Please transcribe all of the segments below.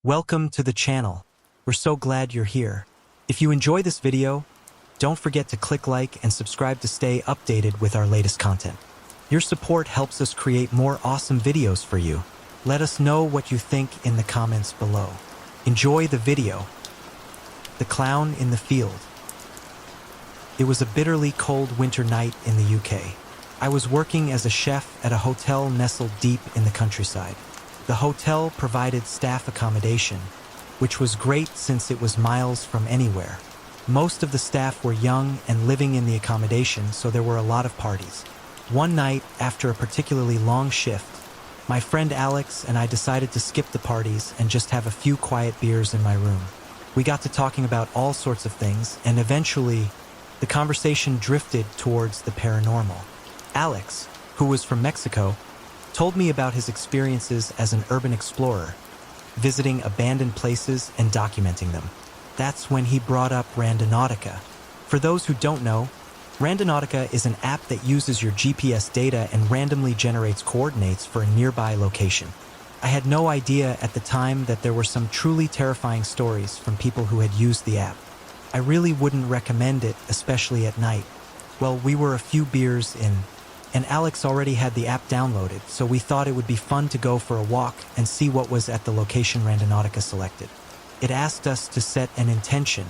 Welcome to the channel. We're so glad you're here. If you enjoy this video, don't forget to click like and subscribe to stay updated with our latest content. Your support helps us create more awesome videos for you. Let us know what you think in the comments below. Enjoy the video. The Clown in the Field. It was a bitterly cold winter night in the UK. I was working as a chef at a hotel nestled deep in the countryside. The hotel provided staff accommodation, which was great since it was miles from anywhere. Most of the staff were young and living in the accommodation, so there were a lot of parties. One night, after a particularly long shift, my friend Alex and I decided to skip the parties and just have a few quiet beers in my room. We got to talking about all sorts of things, and eventually, the conversation drifted towards the paranormal. Alex, who was from Mexico, told me about his experiences as an urban explorer, visiting abandoned places and documenting them. That's when he brought up Randonautica. For those who don't know, Randonautica is an app that uses your GPS data and randomly generates coordinates for a nearby location. I had no idea at the time that there were some truly terrifying stories from people who had used the app. I really wouldn't recommend it, especially at night. Well, we were a few beers in, and Alex already had the app downloaded, so we thought it would be fun to go for a walk and see what was at the location Randonautica selected. It asked us to set an intention,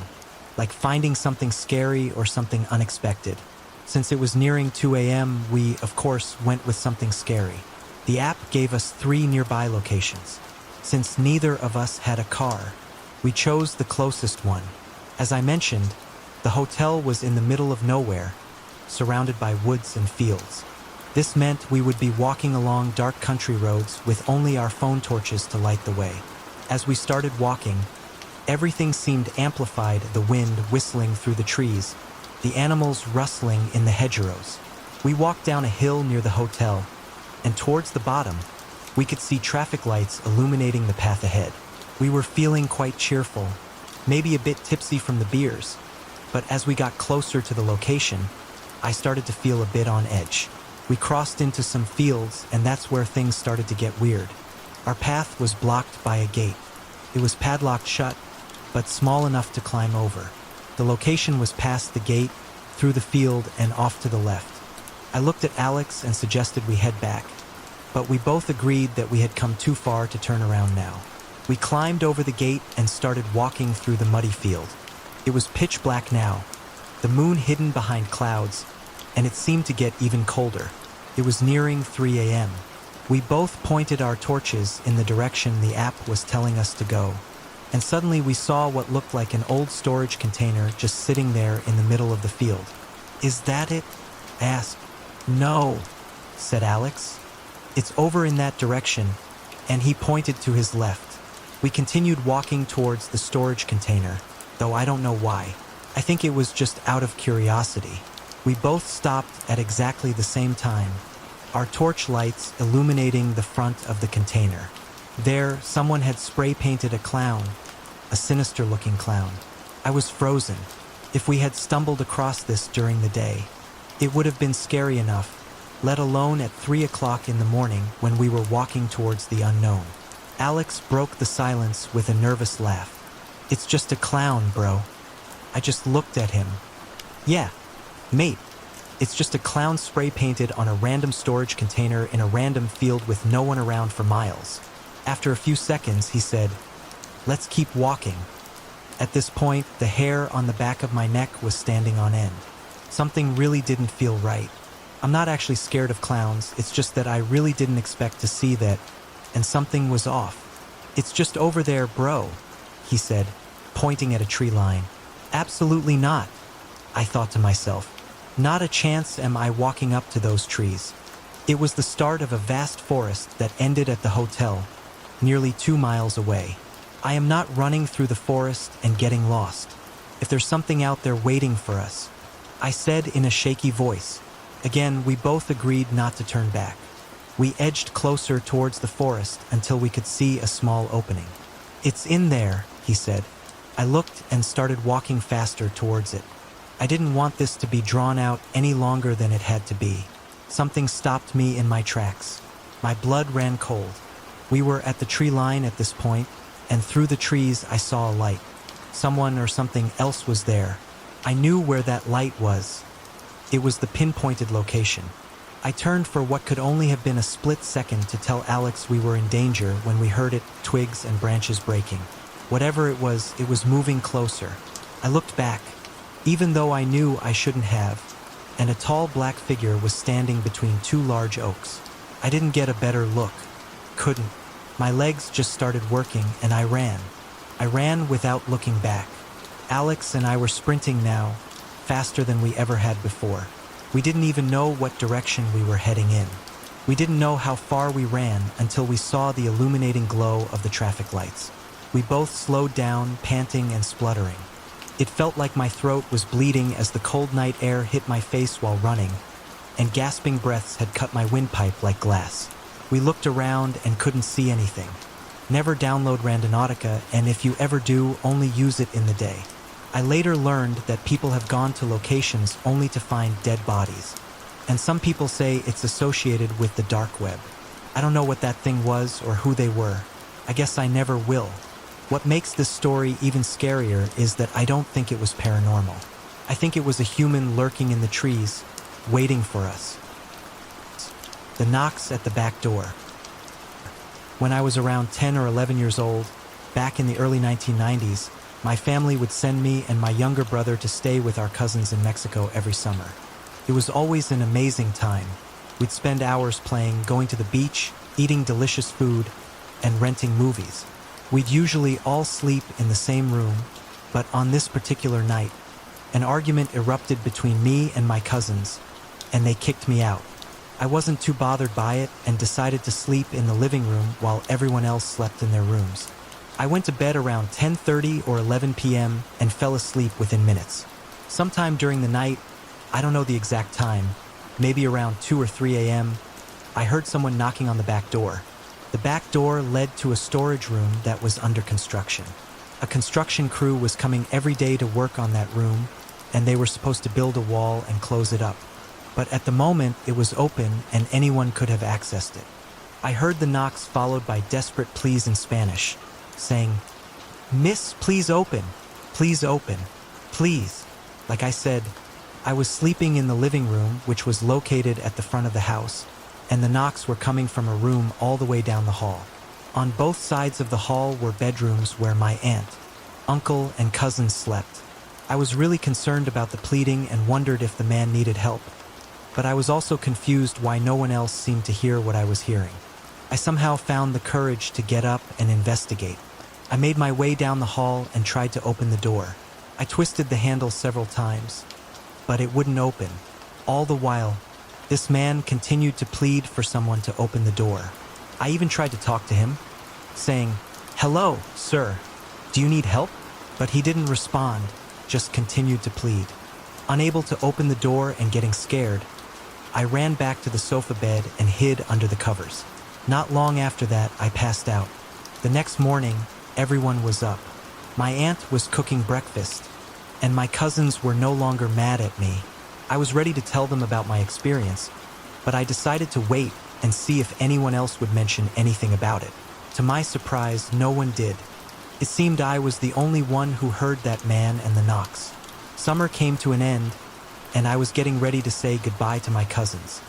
like finding something scary or something unexpected. Since it was nearing 2 a.m., we, of course, went with something scary. The app gave us 3 nearby locations. Since neither of us had a car, we chose the closest one. As I mentioned, the hotel was in the middle of nowhere, surrounded by woods and fields. This meant we would be walking along dark country roads with only our phone torches to light the way. As we started walking, everything seemed amplified, the wind whistling through the trees, the animals rustling in the hedgerows. We walked down a hill near the hotel, and towards the bottom, we could see traffic lights illuminating the path ahead. We were feeling quite cheerful, maybe a bit tipsy from the beers, but as we got closer to the location, I started to feel a bit on edge. We crossed into some fields, and that's where things started to get weird. Our path was blocked by a gate. It was padlocked shut, but small enough to climb over. The location was past the gate, through the field, and off to the left. I looked at Alex and suggested we head back, but we both agreed that we had come too far to turn around now. We climbed over the gate and started walking through the muddy field. It was pitch black now, the moon hidden behind clouds, and it seemed to get even colder. It was nearing 3 a.m. We both pointed our torches in the direction the app was telling us to go, and suddenly we saw what looked like an old storage container just sitting there in the middle of the field. "Is that it?" I asked. "No," said Alex. "It's over in that direction," and he pointed to his left. We continued walking towards the storage container, though I don't know why. I think it was just out of curiosity. We both stopped at exactly the same time, our torch lights illuminating the front of the container. There, someone had spray-painted a clown, a sinister-looking clown. I was frozen. If we had stumbled across this during the day, it would have been scary enough, let alone at 3 o'clock in the morning when we were walking towards the unknown. Alex broke the silence with a nervous laugh. "It's just a clown, bro." I just looked at him. "Yeah, mate, it's just a clown spray-painted on a random storage container in a random field with no one around for miles." After a few seconds, he said, "Let's keep walking." At this point, the hair on the back of my neck was standing on end. Something really didn't feel right. I'm not actually scared of clowns, it's just that I really didn't expect to see that, and something was off. "It's just over there, bro," he said, pointing at a tree line. "Absolutely not," I thought to myself. Not a chance am I walking up to those trees. It was the start of a vast forest that ended at the hotel, nearly 2 miles away. I am not running through the forest and getting lost. If there's something out there waiting for us, I said in a shaky voice. Again, we both agreed not to turn back. We edged closer towards the forest until we could see a small opening. "It's in there," he said. I looked and started walking faster towards it. I didn't want this to be drawn out any longer than it had to be. Something stopped me in my tracks. My blood ran cold. We were at the tree line at this point, and through the trees I saw a light. Someone or something else was there. I knew where that light was. It was the pinpointed location. I turned for what could only have been a split second to tell Alex we were in danger when we heard it, twigs and branches breaking. Whatever it was moving closer. I looked back, even though I knew I shouldn't have, and a tall black figure was standing between two large oaks. I didn't get a better look. Couldn't. My legs just started working and I ran. I ran without looking back. Alex and I were sprinting now, faster than we ever had before. We didn't even know what direction we were heading in. We didn't know how far we ran until we saw the illuminating glow of the traffic lights. We both slowed down, panting and spluttering. It felt like my throat was bleeding as the cold night air hit my face while running, and gasping breaths had cut my windpipe like glass. We looked around and couldn't see anything. Never download Randonautica, and if you ever do, only use it in the day. I later learned that people have gone to locations only to find dead bodies. And some people say it's associated with the dark web. I don't know what that thing was or who they were. I guess I never will. What makes this story even scarier is that I don't think it was paranormal. I think it was a human lurking in the trees, waiting for us. The knocks at the back door. When I was around 10 or 11 years old, back in the early 1990s, my family would send me and my younger brother to stay with our cousins in Mexico every summer. It was always an amazing time. We'd spend hours playing, going to the beach, eating delicious food, and renting movies. We'd usually all sleep in the same room, but on this particular night, an argument erupted between me and my cousins, and they kicked me out. I wasn't too bothered by it and decided to sleep in the living room while everyone else slept in their rooms. I went to bed around 10:30 or 11 p.m. and fell asleep within minutes. Sometime during the night, I don't know the exact time, maybe around 2 or 3 a.m., I heard someone knocking on the back door. The back door led to a storage room that was under construction. A construction crew was coming every day to work on that room, and they were supposed to build a wall and close it up. But at the moment, it was open and anyone could have accessed it. I heard the knocks followed by desperate pleas in Spanish, saying, "Miss, please open. Please open. Please." Like I said, I was sleeping in the living room, which was located at the front of the house, and the knocks were coming from a room all the way down the hall. On both sides of the hall were bedrooms where my aunt, uncle, and cousins slept. I was really concerned about the pleading and wondered if the man needed help, but I was also confused why no one else seemed to hear what I was hearing. I somehow found the courage to get up and investigate. I made my way down the hall and tried to open the door. I twisted the handle several times, but it wouldn't open. All the while, this man continued to plead for someone to open the door. I even tried to talk to him, saying, "Hello, sir, do you need help?" But he didn't respond, just continued to plead. Unable to open the door and getting scared, I ran back to the sofa bed and hid under the covers. Not long after that, I passed out. The next morning, everyone was up. My aunt was cooking breakfast, and my cousins were no longer mad at me. I was ready to tell them about my experience, but I decided to wait and see if anyone else would mention anything about it. To my surprise, no one did. It seemed I was the only one who heard that man and the knocks. Summer came to an end, and I was getting ready to say goodbye to my cousins.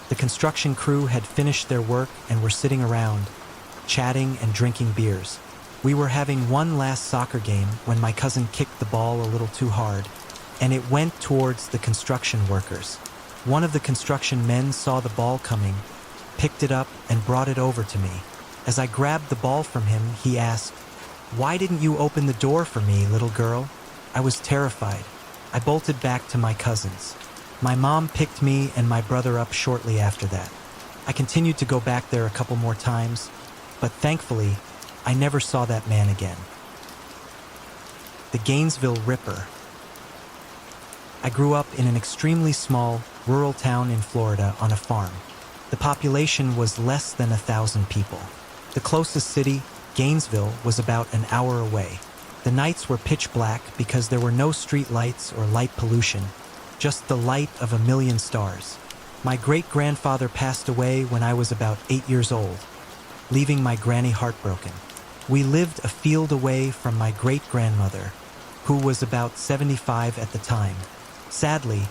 The construction crew had finished their work and were sitting around, chatting and drinking beers. We were having one last soccer game when my cousin kicked the ball a little too hard, and it went towards the construction workers. One of the construction men saw the ball coming, picked it up, and brought it over to me. As I grabbed the ball from him, he asked, "Why didn't you open the door for me, little girl?" I was terrified. I bolted back to my cousins. My mom picked me and my brother up shortly after that. I continued to go back there a couple more times, but thankfully, I never saw that man again. The Gainesville Ripper. I grew up in an extremely small, rural town in Florida on a farm. The population was less than 1,000 people. The closest city, Gainesville, was about an hour away. The nights were pitch black because there were no street lights or light pollution, just the light of a million stars. My great-grandfather passed away when I was about 8 years old, leaving my granny heartbroken. We lived a field away from my great-grandmother, who was about 75 at the time. Sadly,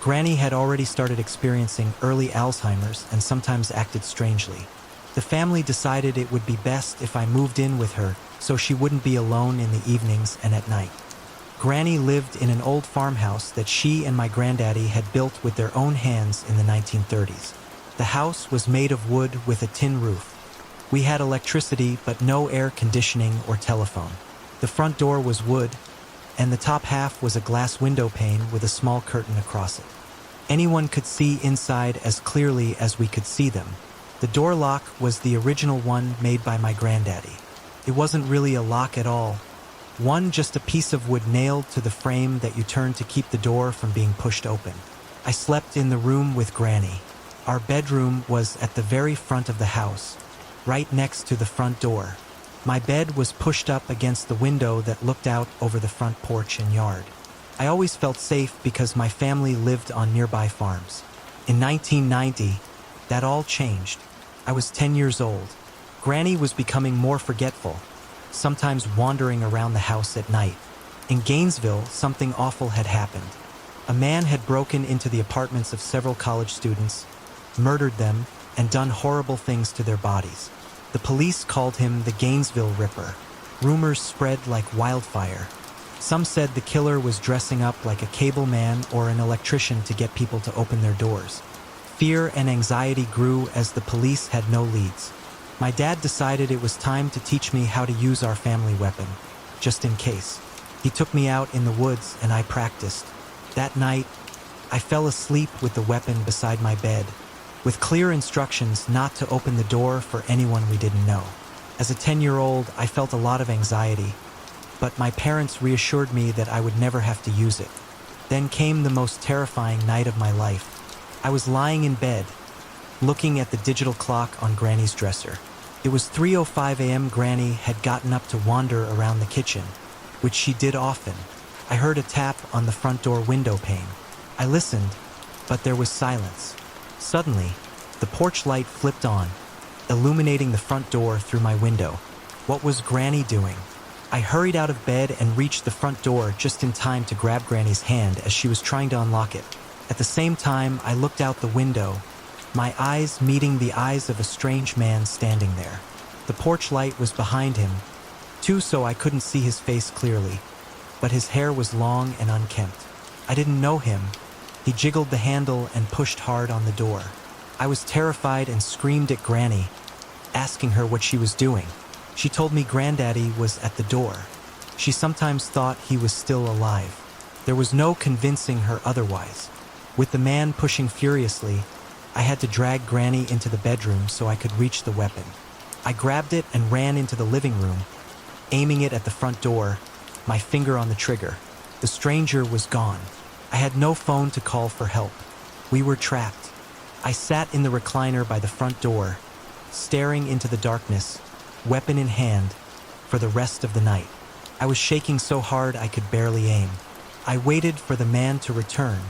Granny had already started experiencing early Alzheimer's and sometimes acted strangely. The family decided it would be best if I moved in with her so she wouldn't be alone in the evenings and at night. Granny lived in an old farmhouse that she and my granddaddy had built with their own hands in the 1930s. The house was made of wood with a tin roof. We had electricity but no air conditioning or telephone. The front door was wood, and the top half was a glass window pane with a small curtain across it. Anyone could see inside as clearly as we could see them. The door lock was the original one made by my granddaddy. It wasn't really a lock at all. Just a piece of wood nailed to the frame that you turned to keep the door from being pushed open. I slept in the room with Granny. Our bedroom was at the very front of the house, right next to the front door. My bed was pushed up against the window that looked out over the front porch and yard. I always felt safe because my family lived on nearby farms. In 1990, that all changed. I was 10 years old. Granny was becoming more forgetful, sometimes wandering around the house at night. In Gainesville, something awful had happened. A man had broken into the apartments of several college students, murdered them, and done horrible things to their bodies. The police called him the Gainesville Ripper. Rumors spread like wildfire. Some said the killer was dressing up like a cable man or an electrician to get people to open their doors. Fear and anxiety grew as the police had no leads. My dad decided it was time to teach me how to use our family weapon, just in case. He took me out in the woods and I practiced. That night, I fell asleep with the weapon beside my bed, with clear instructions not to open the door for anyone we didn't know. As a 10-year-old, I felt a lot of anxiety, but my parents reassured me that I would never have to use it. Then came the most terrifying night of my life. I was lying in bed, looking at the digital clock on Granny's dresser. It was 3:05 a.m. Granny had gotten up to wander around the kitchen, which she did often. I heard a tap on the front door window pane. I listened, but there was silence. Suddenly, the porch light flipped on, illuminating the front door through my window. What was Granny doing? I hurried out of bed and reached the front door just in time to grab Granny's hand as she was trying to unlock it. At the same time, I looked out the window, my eyes meeting the eyes of a strange man standing there. The porch light was behind him, too, so I couldn't see his face clearly, but his hair was long and unkempt. I didn't know him. He jiggled the handle and pushed hard on the door. I was terrified and screamed at Granny, asking her what she was doing. She told me Granddaddy was at the door. She sometimes thought he was still alive. There was no convincing her otherwise. With the man pushing furiously, I had to drag Granny into the bedroom so I could reach the weapon. I grabbed it and ran into the living room, aiming it at the front door, my finger on the trigger. The stranger was gone. I had no phone to call for help. We were trapped. I sat in the recliner by the front door, staring into the darkness, weapon in hand, for the rest of the night. I was shaking so hard I could barely aim. I waited for the man to return,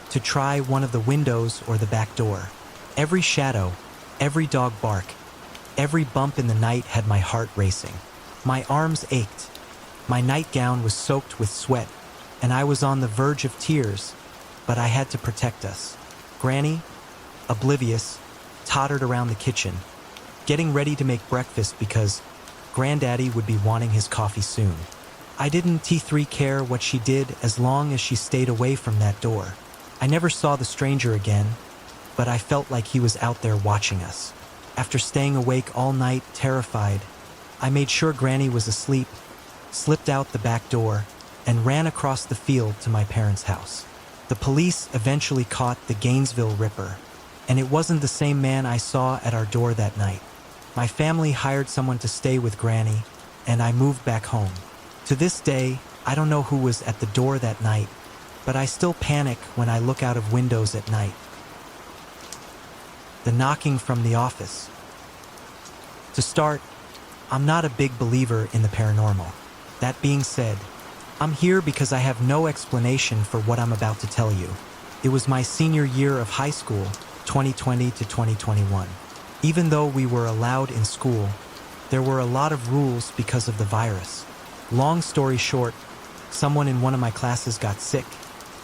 to try one of the windows or the back door. Every shadow, every dog bark, every bump in the night had my heart racing. My arms ached. My nightgown was soaked with sweat, and I was on the verge of tears, but I had to protect us. Granny, oblivious, tottered around the kitchen, getting ready to make breakfast because Granddaddy would be wanting his coffee soon. I didn't T3 care what she did as long as she stayed away from that door. I never saw the stranger again, but I felt like he was out there watching us. After staying awake all night, terrified, I made sure Granny was asleep, slipped out the back door, and ran across the field to my parents' house. The police eventually caught the Gainesville Ripper, and it wasn't the same man I saw at our door that night. My family hired someone to stay with Granny, and I moved back home. To this day, I don't know who was at the door that night, but I still panic when I look out of windows at night. The knocking from the office. To start, I'm not a big believer in the paranormal. That being said, I'm here because I have no explanation for what I'm about to tell you. It was my senior year of high school, 2020 to 2021. Even though we were allowed in school, There were a lot of rules because of the virus. Long story short, someone in one of my classes got sick,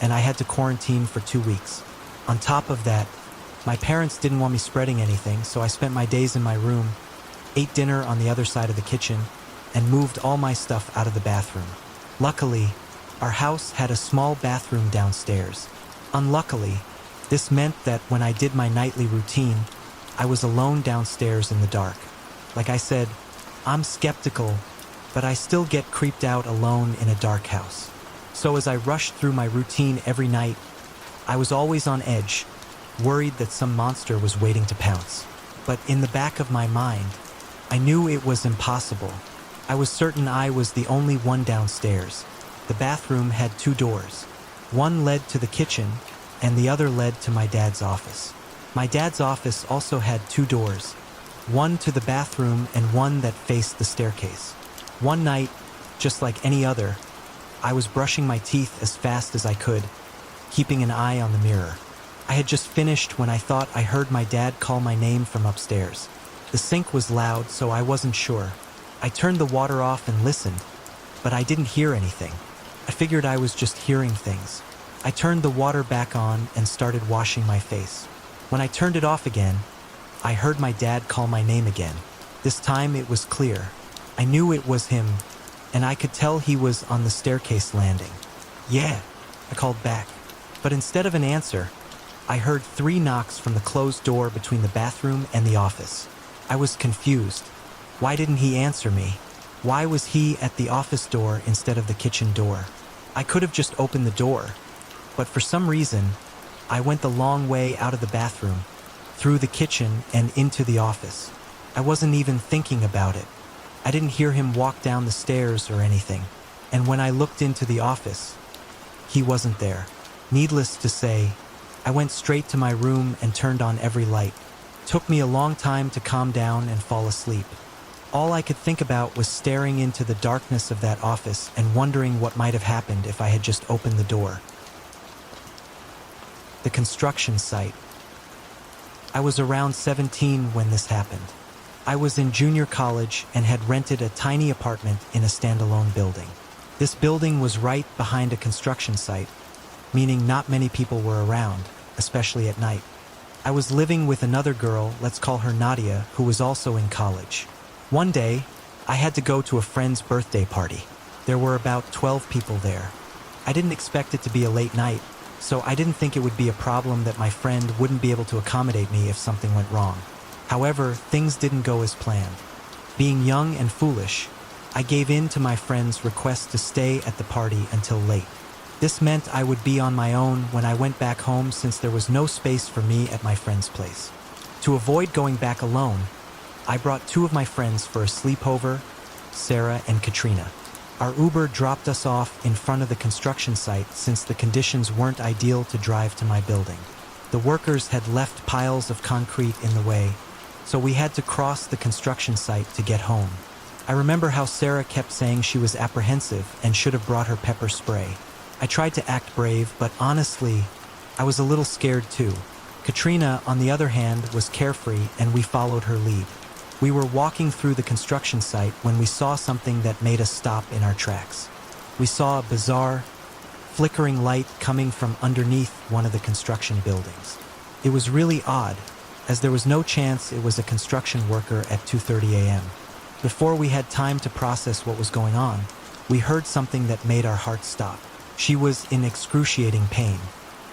and I had to quarantine for 2 weeks. On top of that, my parents didn't want me spreading anything, so I spent my days in my room, ate dinner on the other side of the kitchen, and moved all my stuff out of the bathroom. Luckily, our house had a small bathroom downstairs. Unluckily, this meant that when I did my nightly routine, I was alone downstairs in the dark. Like I said, I'm skeptical, but I still get creeped out alone in a dark house. So as I rushed through my routine every night, I was always on edge, worried that some monster was waiting to pounce. But in the back of my mind, I knew it was impossible. I was certain I was the only one downstairs. The bathroom had 2 doors. One led to the kitchen, and the other led to my dad's office. My dad's office also had 2 doors, one to the bathroom and one that faced the staircase. One night, just like any other, I was brushing my teeth as fast as I could, keeping an eye on the mirror. I had just finished when I thought I heard my dad call my name from upstairs. The sink was loud, so I wasn't sure. I turned the water off and listened, but I didn't hear anything. I figured I was just hearing things. I turned the water back on and started washing my face. When I turned it off again, I heard my dad call my name again. This time it was clear. I knew it was him, and I could tell he was on the staircase landing. "Yeah," I called back. But instead of an answer, I heard 3 knocks from the closed door between the bathroom and the office. I was confused. Why didn't he answer me? Why was he at the office door instead of the kitchen door? I could have just opened the door, but for some reason, I went the long way out of the bathroom, through the kitchen and into the office. I wasn't even thinking about it. I didn't hear him walk down the stairs or anything. And when I looked into the office, he wasn't there. Needless to say, I went straight to my room and turned on every light. It took me a long time to calm down and fall asleep. All I could think about was staring into the darkness of that office and wondering what might have happened if I had just opened the door. The construction site. I was around 17 when this happened. I was in junior college and had rented a tiny apartment in a standalone building. This building was right behind a construction site, meaning not many people were around, especially at night. I was living with another girl, let's call her Nadia, who was also in college. One day, I had to go to a friend's birthday party. There were about 12 people there. I didn't expect it to be a late night, so I didn't think it would be a problem that my friend wouldn't be able to accommodate me if something went wrong. However, things didn't go as planned. Being young and foolish, I gave in to my friend's request to stay at the party until late. This meant I would be on my own when I went back home since there was no space for me at my friend's place. To avoid going back alone, I brought 2 of my friends for a sleepover, Sarah and Katrina. Our Uber dropped us off in front of the construction site since the conditions weren't ideal to drive to my building. The workers had left piles of concrete in the way, so we had to cross the construction site to get home. I remember how Sarah kept saying she was apprehensive and should have brought her pepper spray. I tried to act brave, but honestly, I was a little scared too. Katrina, on the other hand, was carefree and we followed her lead. We were walking through the construction site when we saw something that made us stop in our tracks. We saw a bizarre, flickering light coming from underneath one of the construction buildings. It was really odd, as there was no chance it was a construction worker at 2:30 a.m. Before we had time to process what was going on, we heard something that made our hearts stop. She was in excruciating pain.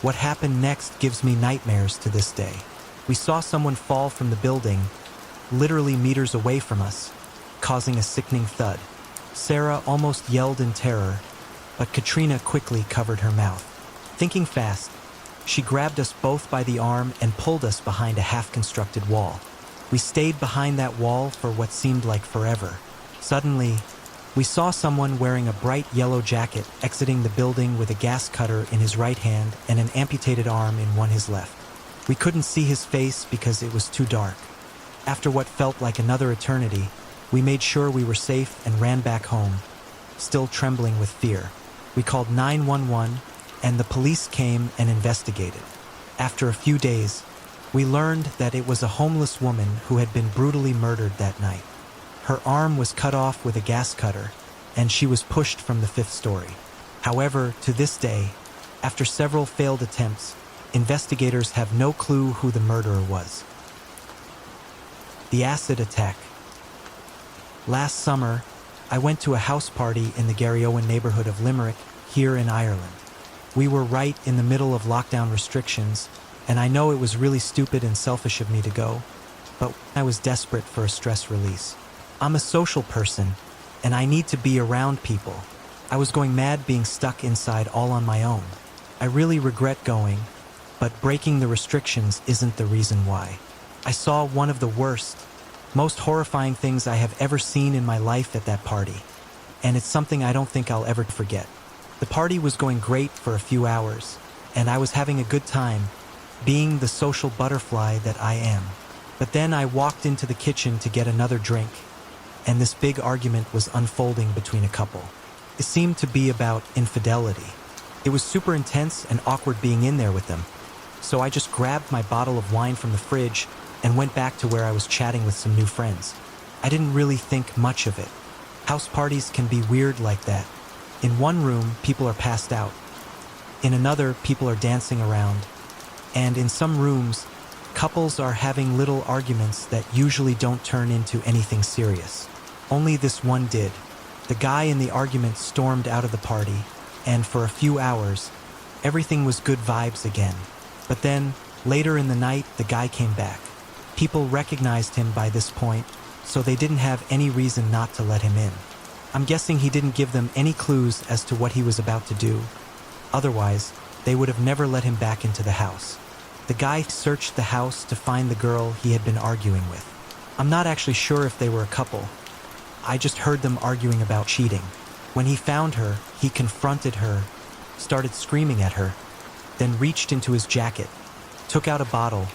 What happened next gives me nightmares to this day. We saw someone fall from the building, literally meters away from us, causing a sickening thud. Sarah almost yelled in terror, but Katrina quickly covered her mouth. Thinking fast, she grabbed us both by the arm and pulled us behind a half-constructed wall. We stayed behind that wall for what seemed like forever. Suddenly, we saw someone wearing a bright yellow jacket exiting the building with a gas cutter in his right hand and an amputated arm in his left. We couldn't see his face because it was too dark. After what felt like another eternity, we made sure we were safe and ran back home, still trembling with fear. We called 911, and the police came and investigated. After a few days, we learned that it was a homeless woman who had been brutally murdered that night. Her arm was cut off with a gas cutter, and she was pushed from the fifth story. However, to this day, after several failed attempts, investigators have no clue who the murderer was. The acid attack. Last summer, I went to a house party in the Garryowen neighborhood of Limerick, here in Ireland. We were right in the middle of lockdown restrictions, and I know it was really stupid and selfish of me to go, but I was desperate for a stress release. I'm a social person, and I need to be around people. I was going mad being stuck inside all on my own. I really regret going, but breaking the restrictions isn't the reason why. I saw one of the worst, most horrifying things I have ever seen in my life at that party, and it's something I don't think I'll ever forget. The party was going great for a few hours, and I was having a good time, being the social butterfly that I am. But then I walked into the kitchen to get another drink, and this big argument was unfolding between a couple. It seemed to be about infidelity. It was super intense and awkward being in there with them, so I just grabbed my bottle of wine from the fridge and went back to where I was chatting with some new friends. I didn't really think much of it. House parties can be weird like that. In one room, people are passed out. In another, people are dancing around. And in some rooms, couples are having little arguments that usually don't turn into anything serious. Only this one did. The guy in the argument stormed out of the party, and for a few hours, everything was good vibes again. But then, later in the night, the guy came back. People recognized him by this point, so they didn't have any reason not to let him in. I'm guessing he didn't give them any clues as to what he was about to do. Otherwise, they would have never let him back into the house. The guy searched the house to find the girl he had been arguing with. I'm not actually sure if they were a couple. I just heard them arguing about cheating. When he found her, he confronted her, started screaming at her, then reached into his jacket, took out a bottle,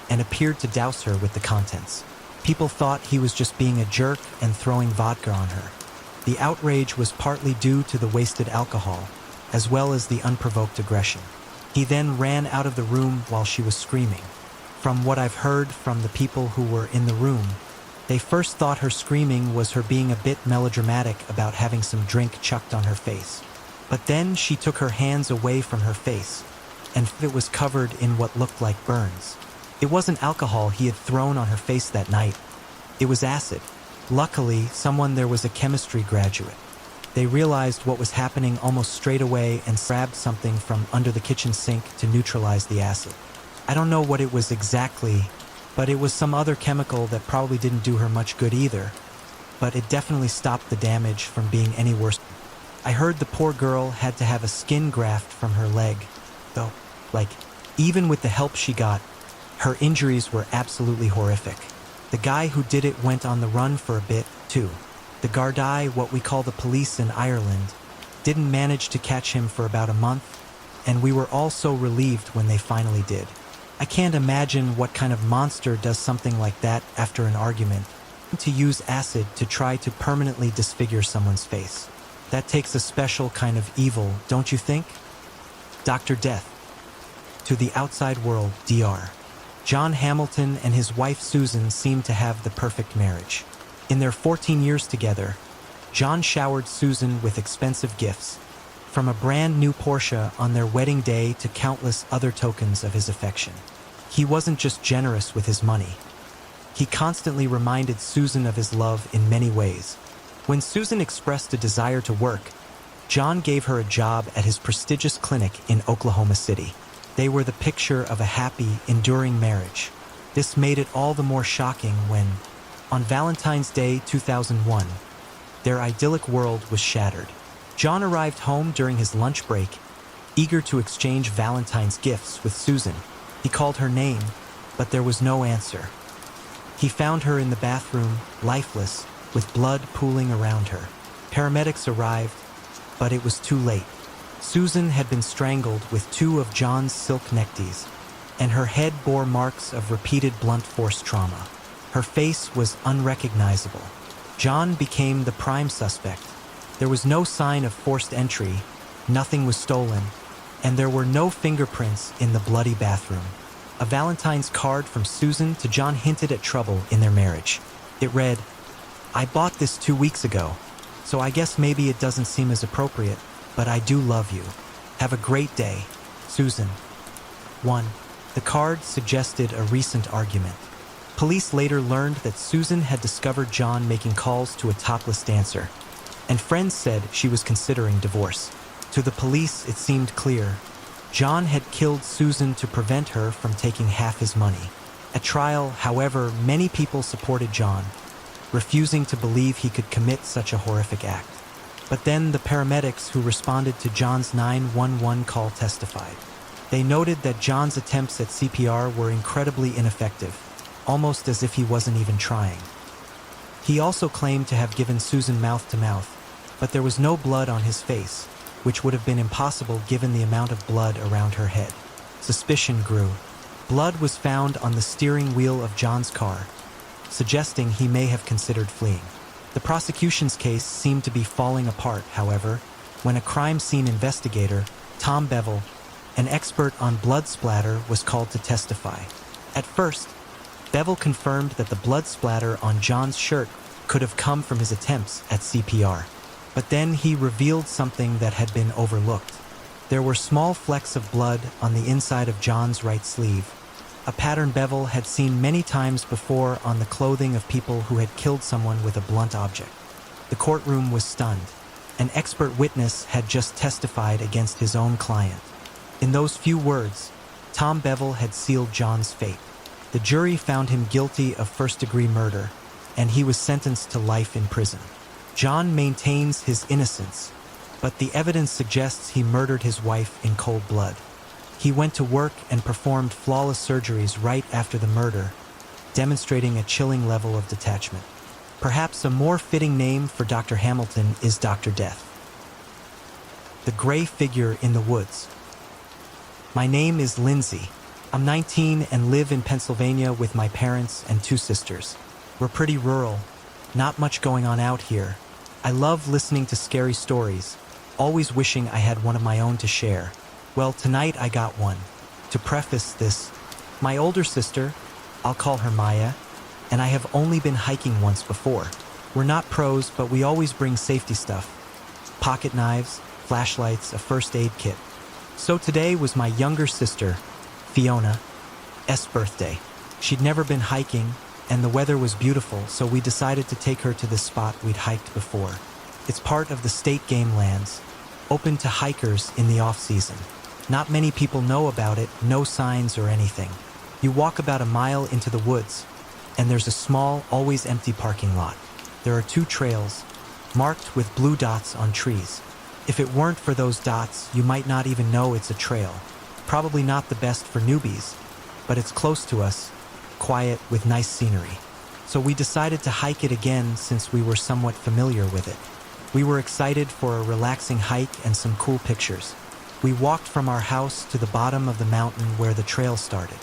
and appeared to douse her with the contents. People thought he was just being a jerk and throwing vodka on her. The outrage was partly due to the wasted alcohol, as well as the unprovoked aggression. He then ran out of the room while she was screaming. From what I've heard from the people who were in the room, they first thought her screaming was her being a bit melodramatic about having some drink chucked on her face. But then she took her hands away from her face, and it was covered in what looked like burns. It wasn't alcohol he had thrown on her face that night. It was acid. Luckily, someone there was a chemistry graduate. They realized what was happening almost straight away and grabbed something from under the kitchen sink to neutralize the acid. I don't know what it was exactly, but it was some other chemical that probably didn't do her much good either. But it definitely stopped the damage from being any worse. I heard the poor girl had to have a skin graft from her leg, though, even with the help she got, her injuries were absolutely horrific. The guy who did it went on the run for a bit, too. The Gardaí, what we call the police in Ireland, didn't manage to catch him for about a month, and we were all so relieved when they finally did. I can't imagine what kind of monster does something like that after an argument. To use acid to try to permanently disfigure someone's face. That takes a special kind of evil, don't you think? Dr. Death. To the outside world, Dr. John Hamilton and his wife Susan seemed to have the perfect marriage. In their 14 years together, John showered Susan with expensive gifts, from a brand new Porsche on their wedding day to countless other tokens of his affection. He wasn't just generous with his money. He constantly reminded Susan of his love in many ways. When Susan expressed a desire to work, John gave her a job at his prestigious clinic in Oklahoma City. They were the picture of a happy, enduring marriage. This made it all the more shocking when, on Valentine's Day 2001, their idyllic world was shattered. John arrived home during his lunch break, eager to exchange Valentine's gifts with Susan. He called her name, but there was no answer. He found her in the bathroom, lifeless, with blood pooling around her. Paramedics arrived, but it was too late. Susan had been strangled with 2 of John's silk neckties, and her head bore marks of repeated blunt force trauma. Her face was unrecognizable. John became the prime suspect. There was no sign of forced entry, nothing was stolen, and there were no fingerprints in the bloody bathroom. A Valentine's card from Susan to John hinted at trouble in their marriage. It read, I bought this 2 weeks ago, so I guess maybe it doesn't seem as appropriate, but I do love you. Have a great day, Susan. 1. The card suggested a recent argument. Police later learned that Susan had discovered John making calls to a topless dancer, and friends said she was considering divorce. To the police, it seemed clear. John had killed Susan to prevent her from taking half his money. At trial, however, many people supported John, refusing to believe he could commit such a horrific act. But then the paramedics who responded to John's 911 call testified. They noted that John's attempts at CPR were incredibly ineffective, almost as if he wasn't even trying. He also claimed to have given Susan mouth-to-mouth, but there was no blood on his face, which would have been impossible given the amount of blood around her head. Suspicion grew. Blood was found on the steering wheel of John's car, suggesting he may have considered fleeing. The prosecution's case seemed to be falling apart, however, when a crime scene investigator, Tom Bevel, an expert on blood splatter, was called to testify. At first, Bevel confirmed that the blood splatter on John's shirt could have come from his attempts at CPR. But then he revealed something that had been overlooked. There were small flecks of blood on the inside of John's right sleeve, a pattern Bevel had seen many times before on the clothing of people who had killed someone with a blunt object. The courtroom was stunned. An expert witness had just testified against his own client. In those few words, Tom Bevel had sealed John's fate. The jury found him guilty of first-degree murder, and he was sentenced to life in prison. John maintains his innocence, but the evidence suggests he murdered his wife in cold blood. He went to work and performed flawless surgeries right after the murder, demonstrating a chilling level of detachment. Perhaps a more fitting name for Dr. Hamilton is Dr. Death. The Gray Figure in the Woods. My name is Lindsay. I'm 19 and live in Pennsylvania with my parents and 2 sisters. We're pretty rural, not much going on out here. I love listening to scary stories, always wishing I had one of my own to share. Well, tonight I got one. To preface this, my older sister, I'll call her Maya, and I have only been hiking once before. We're not pros, but we always bring safety stuff. Pocket knives, flashlights, a first aid kit. So today was my younger sister, Fiona's birthday. She'd never been hiking, and the weather was beautiful, so we decided to take her to this spot we'd hiked before. It's part of the state game lands, open to hikers in the off-season. Not many people know about it, no signs or anything. You walk about a mile into the woods, and there's a small, always empty parking lot. There are 2 trails, marked with blue dots on trees. If it weren't for those dots, you might not even know it's a trail. Probably not the best for newbies, but it's close to us, quiet with nice scenery. So we decided to hike it again since we were somewhat familiar with it. We were excited for a relaxing hike and some cool pictures. We walked from our house to the bottom of the mountain where the trail started.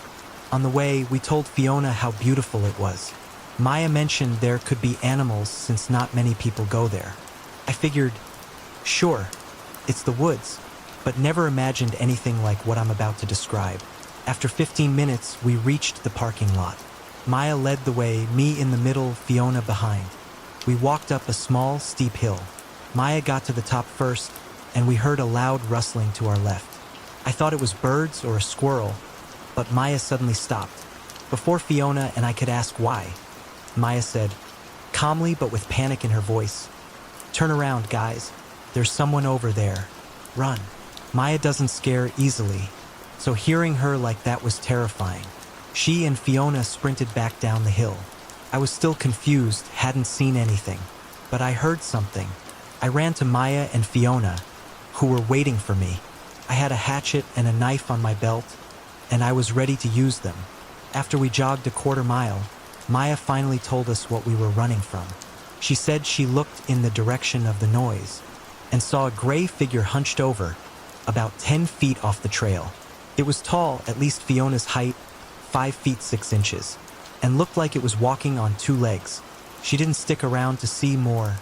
On the way, we told Fiona how beautiful it was. Maya mentioned there could be animals since not many people go there. I figured, sure, it's the woods, but never imagined anything like what I'm about to describe. After 15 minutes, we reached the parking lot. Maya led the way, me in the middle, Fiona behind. We walked up a small, steep hill. Maya got to the top first, and we heard a loud rustling to our left. I thought it was birds or a squirrel, but Maya suddenly stopped. Before Fiona and I could ask why, Maya said, calmly but with panic in her voice, "Turn around, guys. There's someone over there. Run." Maya doesn't scare easily, so hearing her like that was terrifying. She and Fiona sprinted back down the hill. I was still confused, hadn't seen anything, but I heard something. I ran to Maya and Fiona, who were waiting for me. I had a hatchet and a knife on my belt, and I was ready to use them. After we jogged a quarter mile, Maya finally told us what we were running from. She said she looked in the direction of the noise and saw a gray figure hunched over, about 10 feet off the trail. It was tall, at least Fiona's height, 5 feet 6 inches, and looked like it was walking on 2 legs. She didn't stick around to see more,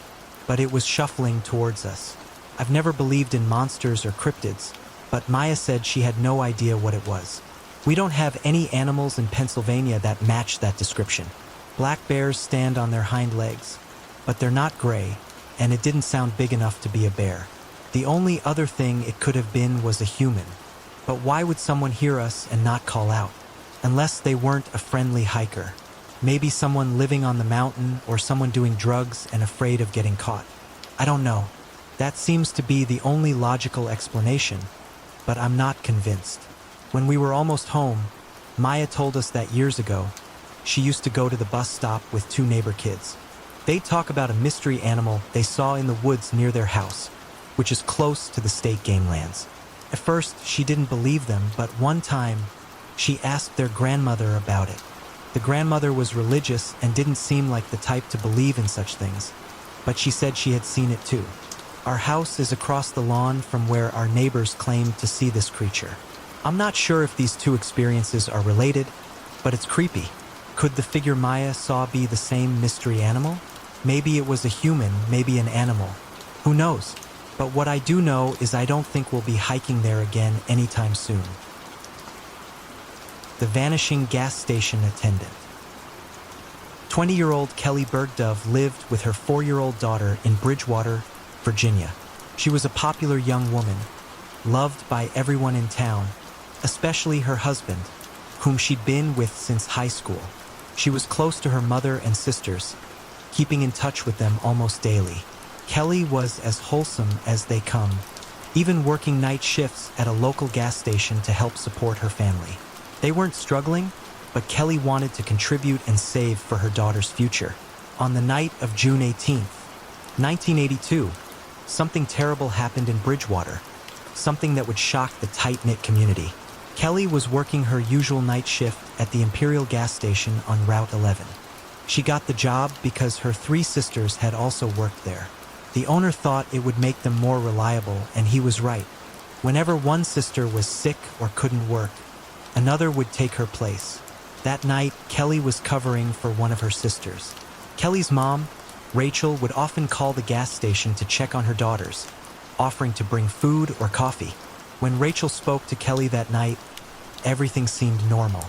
but it was shuffling towards us. I've never believed in monsters or cryptids, but Maya said she had no idea what it was. We don't have any animals in Pennsylvania that match that description. Black bears stand on their hind legs. but they're not gray, and it didn't sound big enough to be a bear. The only other thing it could have been was a human. But why would someone hear us and not call out? Unless they weren't a friendly hiker. Maybe someone living on the mountain or someone doing drugs and afraid of getting caught. I don't know. That seems to be the only logical explanation, but I'm not convinced. When we were almost home, Maya told us that years ago, she used to go to the bus stop with two neighbor kids. They'd talk about a mystery animal they saw in the woods near their house, which is close to the state game lands. At first, she didn't believe them, but one time, she asked their grandmother about it. The grandmother was religious and didn't seem like the type to believe in such things, but she said she had seen it too. Our house is across the lawn from where our neighbors claimed to see this creature. I'm not sure if these two experiences are related, but it's creepy. Could the figure Maya saw be the same mystery animal? Maybe it was a human, maybe an animal. Who knows? But what I do know is I don't think we'll be hiking there again anytime soon. The vanishing gas station attendant. 20-year-old Kelly Bergdove lived with her 4-year-old daughter in Bridgewater, Virginia. She was a popular young woman, loved by everyone in town, especially her husband, whom she'd been with since high school. She was close to her mother and sisters, keeping in touch with them almost daily. Kelly was as wholesome as they come, even working night shifts at a local gas station to help support her family. They weren't struggling, but Kelly wanted to contribute and save for her daughter's future. On the night of June 18th, 1982, something terrible happened in Bridgewater, something that would shock the tight-knit community. Kelly was working her usual night shift at the Imperial gas station on Route 11. She got the job because her 3 sisters had also worked there. The owner thought it would make them more reliable, and he was right. Whenever one sister was sick or couldn't work, another would take her place. That night, Kelly was covering for one of her sisters. Kelly's mom, Rachel, would often call the gas station to check on her daughters, offering to bring food or coffee. When Rachel spoke to Kelly that night, everything seemed normal.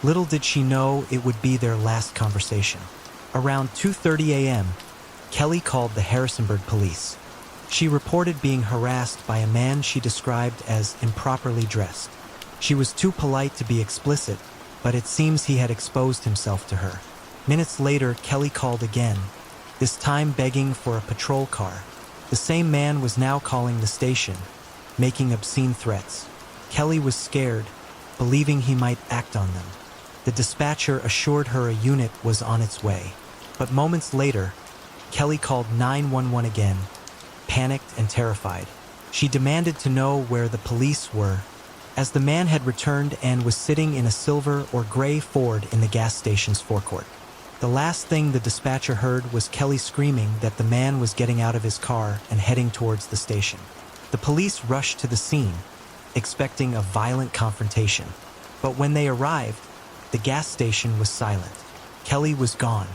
Little did she know it would be their last conversation. Around 2:30 a.m., Kelly called the Harrisonburg police. She reported being harassed by a man she described as improperly dressed. She was too polite to be explicit, but it seems he had exposed himself to her. Minutes later, Kelly called again, this time begging for a patrol car. The same man was now calling the station, making obscene threats. Kelly was scared, believing he might act on them. The dispatcher assured her a unit was on its way. But moments later, Kelly called 911 again, panicked and terrified. She demanded to know where the police were, as the man had returned and was sitting in a silver or gray Ford in the gas station's forecourt. The last thing the dispatcher heard was Kelly screaming that the man was getting out of his car and heading towards the station. The police rushed to the scene, expecting a violent confrontation. But when they arrived, the gas station was silent. Kelly was gone.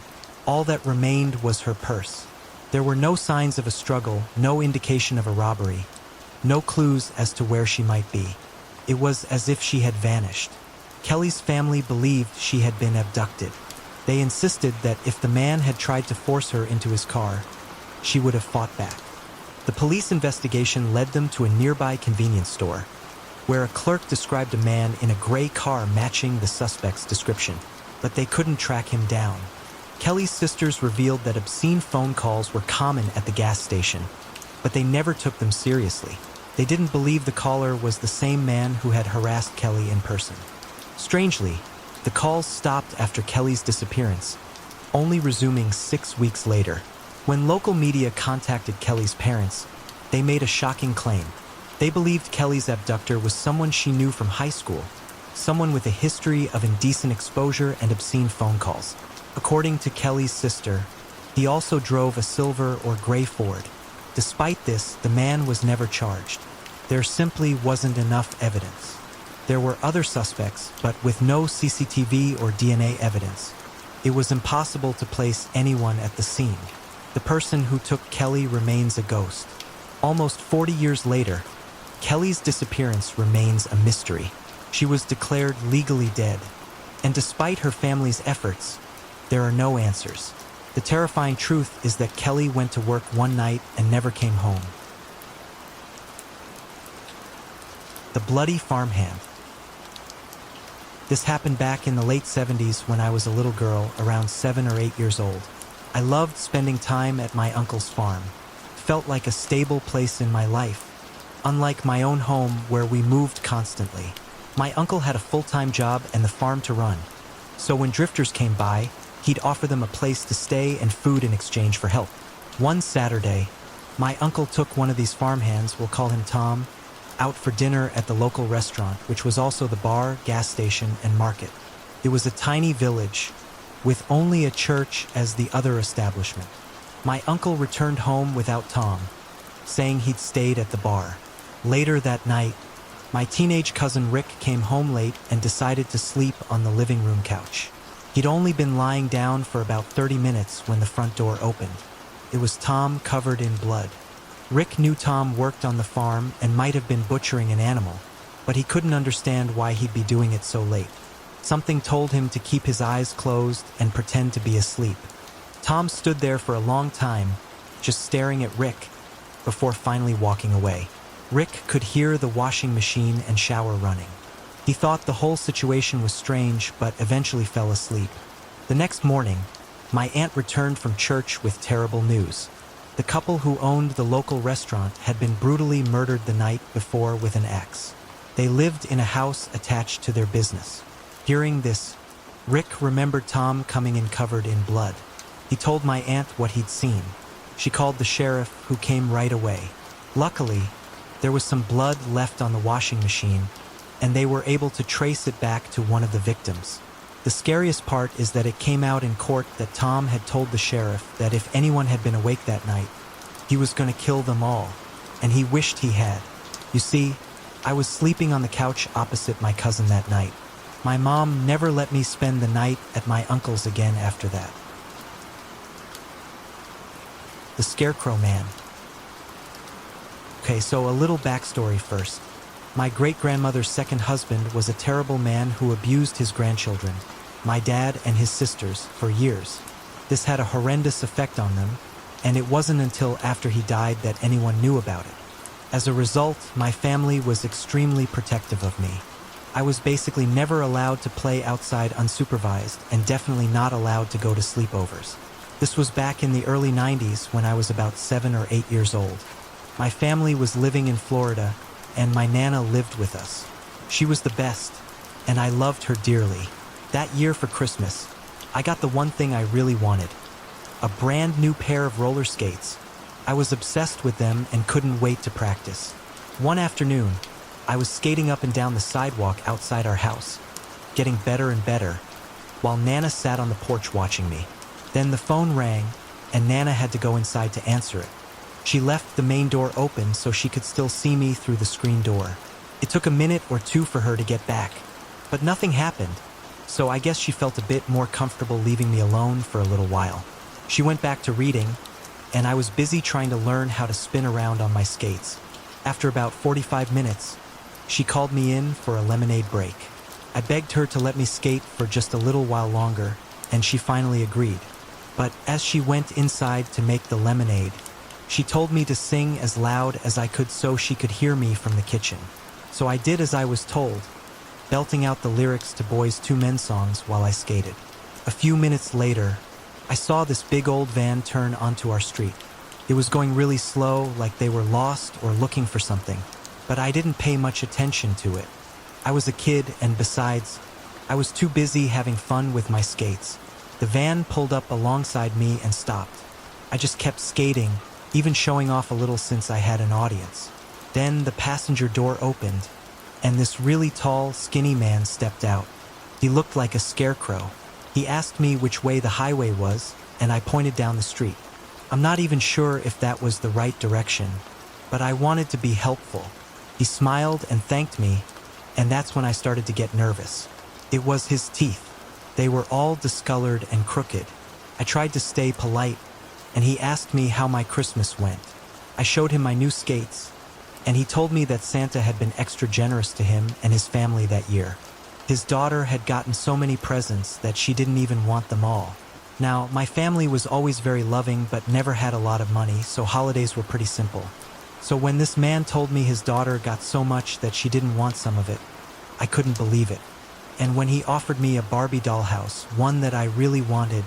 All that remained was her purse. There were no signs of a struggle, no indication of a robbery, no clues as to where she might be. It was as if she had vanished. Kelly's family believed she had been abducted. They insisted that if the man had tried to force her into his car, she would have fought back. The police investigation led them to a nearby convenience store, where a clerk described a man in a gray car matching the suspect's description, but they couldn't track him down. Kelly's sisters revealed that obscene phone calls were common at the gas station, but they never took them seriously. They didn't believe the caller was the same man who had harassed Kelly in person. Strangely, the calls stopped after Kelly's disappearance, only resuming 6 weeks later. When local media contacted Kelly's parents, they made a shocking claim. They believed Kelly's abductor was someone she knew from high school, someone with a history of indecent exposure and obscene phone calls. According to Kelly's sister, he also drove a silver or gray Ford. Despite this, the man was never charged. There simply wasn't enough evidence. There were other suspects, but with no CCTV or DNA evidence, it was impossible to place anyone at the scene. The person who took Kelly remains a ghost. Almost 40 years later, Kelly's disappearance remains a mystery. She was declared legally dead, and despite her family's efforts, there are no answers. The terrifying truth is that Kelly went to work one night and never came home. The bloody farmhand. This happened back in the late 70s when I was a little girl, around 7 or 8 years old. I loved spending time at my uncle's farm. It felt like a stable place in my life, unlike my own home where we moved constantly. My uncle had a full-time job and the farm to run, so when drifters came by, he'd offer them a place to stay and food in exchange for help. One Saturday, my uncle took one of these farmhands, we'll call him Tom, out for dinner at the local restaurant, which was also the bar, gas station, and market. It was a tiny village, with only a church as the other establishment. My uncle returned home without Tom, saying he'd stayed at the bar. Later that night, my teenage cousin Rick came home late and decided to sleep on the living room couch. He'd only been lying down for about 30 minutes when the front door opened. It was Tom covered in blood. Rick knew Tom worked on the farm and might have been butchering an animal, but he couldn't understand why he'd be doing it so late. Something told him to keep his eyes closed and pretend to be asleep. Tom stood there for a long time, just staring at Rick, before finally walking away. Rick could hear the washing machine and shower running. He thought the whole situation was strange, but eventually fell asleep. The next morning, my aunt returned from church with terrible news. The couple who owned the local restaurant had been brutally murdered the night before with an axe. They lived in a house attached to their business. Hearing this, Rick remembered Tom coming in covered in blood. He told my aunt what he'd seen. She called the sheriff, who came right away. Luckily, there was some blood left on the washing machine, and they were able to trace it back to one of the victims. The scariest part is that it came out in court that Tom had told the sheriff that if anyone had been awake that night, he was going to kill them all, and he wished he had. You see, I was sleeping on the couch opposite my cousin that night. My mom never let me spend the night at my uncle's again after that. The Scarecrow Man. Okay, so a little backstory first. My great-grandmother's second husband was a terrible man who abused his grandchildren, my dad and his sisters, for years. This had a horrendous effect on them, and it wasn't until after he died that anyone knew about it. As a result, my family was extremely protective of me. I was basically never allowed to play outside unsupervised and definitely not allowed to go to sleepovers. This was back in the early 90s when I was about 7 or 8 years old. My family was living in Florida, and my Nana lived with us. She was the best, and I loved her dearly. That year for Christmas, I got the one thing I really wanted: a brand new pair of roller skates. I was obsessed with them and couldn't wait to practice. One afternoon, I was skating up and down the sidewalk outside our house, getting better and better, while Nana sat on the porch watching me. Then the phone rang, and Nana had to go inside to answer it. She left the main door open so she could still see me through the screen door. It took a minute or two for her to get back, but nothing happened, so I guess she felt a bit more comfortable leaving me alone for a little while. She went back to reading, and I was busy trying to learn how to spin around on my skates. After about 45 minutes, she called me in for a lemonade break. I begged her to let me skate for just a little while longer, and she finally agreed. But as she went inside to make the lemonade, she told me to sing as loud as I could so she could hear me from the kitchen. So I did as I was told, belting out the lyrics to Boyz II Men songs while I skated. A few minutes later, I saw this big old van turn onto our street. It was going really slow, like they were lost or looking for something, but I didn't pay much attention to it. I was a kid, and besides, I was too busy having fun with my skates. The van pulled up alongside me and stopped. I just kept skating, even showing off a little since I had an audience. Then the passenger door opened, and this really tall, skinny man stepped out. He looked like a scarecrow. He asked me which way the highway was, and I pointed down the street. I'm not even sure if that was the right direction, but I wanted to be helpful. He smiled and thanked me, and that's when I started to get nervous. It was his teeth. They were all discolored and crooked. I tried to stay polite, and he asked me how my Christmas went. I showed him my new skates, and he told me that Santa had been extra generous to him and his family that year. His daughter had gotten so many presents that she didn't even want them all. Now, my family was always very loving but never had a lot of money, so holidays were pretty simple. So when this man told me his daughter got so much that she didn't want some of it, I couldn't believe it. And when he offered me a Barbie dollhouse, one that I really wanted,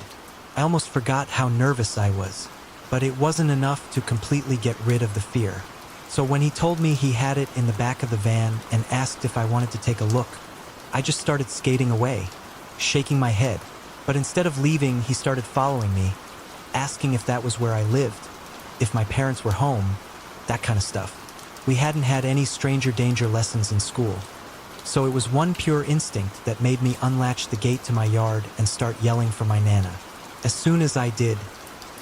I almost forgot how nervous I was. But it wasn't enough to completely get rid of the fear. So when he told me he had it in the back of the van and asked if I wanted to take a look, I just started skating away, shaking my head. But instead of leaving, he started following me, asking if that was where I lived, if my parents were home, that kind of stuff. We hadn't had any stranger danger lessons in school. So it was one pure instinct that made me unlatch the gate to my yard and start yelling for my Nana. As soon as I did,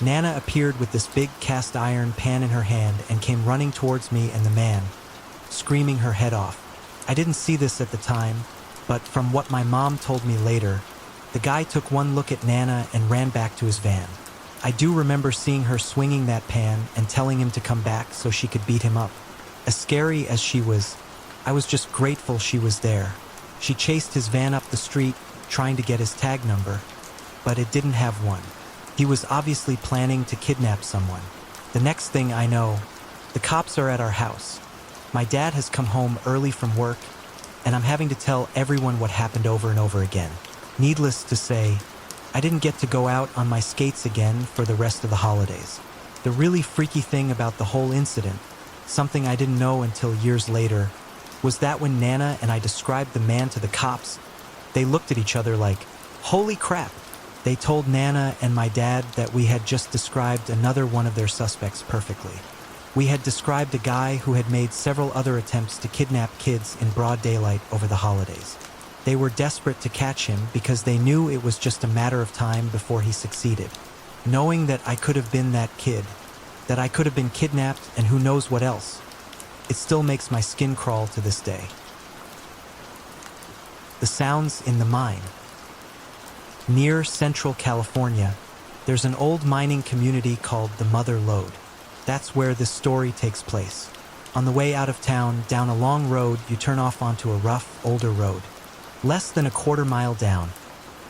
Nana appeared with this big cast iron pan in her hand and came running towards me and the man, screaming her head off. I didn't see this at the time, but from what my mom told me later, the guy took one look at Nana and ran back to his van. I do remember seeing her swinging that pan and telling him to come back so she could beat him up. As scary as she was, I was just grateful she was there. She chased his van up the street, trying to get his tag number, but it didn't have one. He was obviously planning to kidnap someone. The next thing I know, the cops are at our house. My dad has come home early from work, and I'm having to tell everyone what happened over and over again. Needless to say, I didn't get to go out on my skates again for the rest of the holidays. The really freaky thing about the whole incident, something I didn't know until years later, was that when Nana and I described the man to the cops, they looked at each other like, "Holy crap!" They told Nana and my dad that we had just described another one of their suspects perfectly. We had described a guy who had made several other attempts to kidnap kids in broad daylight over the holidays. They were desperate to catch him because they knew it was just a matter of time before he succeeded. Knowing that I could have been that kid, that I could have been kidnapped and who knows what else, it still makes my skin crawl to this day. The sounds in the mine. Near Central California, there's an old mining community called the Mother Lode. That's where this story takes place. On the way out of town, down a long road, you turn off onto a rough, older road. Less than a quarter-mile down,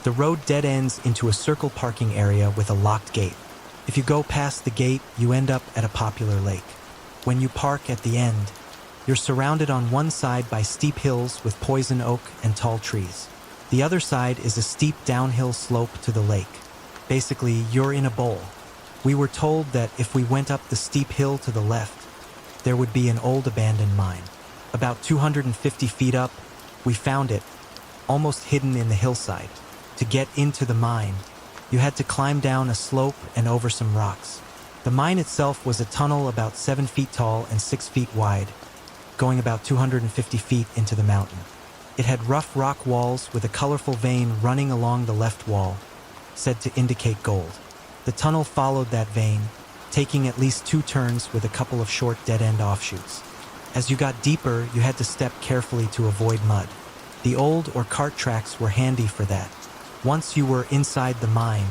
the road dead ends into a circle parking area with a locked gate. If you go past the gate, you end up at a popular lake. When you park at the end, you're surrounded on one side by steep hills with poison oak and tall trees. The other side is a steep downhill slope to the lake. Basically, you're in a bowl. We were told that if we went up the steep hill to the left, there would be an old abandoned mine. About 250 feet up, we found it, almost hidden in the hillside. To get into the mine, you had to climb down a slope and over some rocks. The mine itself was a tunnel about 7 feet tall and 6 feet wide, going about 250 feet into the mountain. It had rough rock walls with a colorful vein running along the left wall, said to indicate gold. The tunnel followed that vein, taking at least 2 turns with a couple of short dead-end offshoots. As you got deeper, you had to step carefully to avoid mud. The old or cart tracks were handy for that. Once you were inside the mine,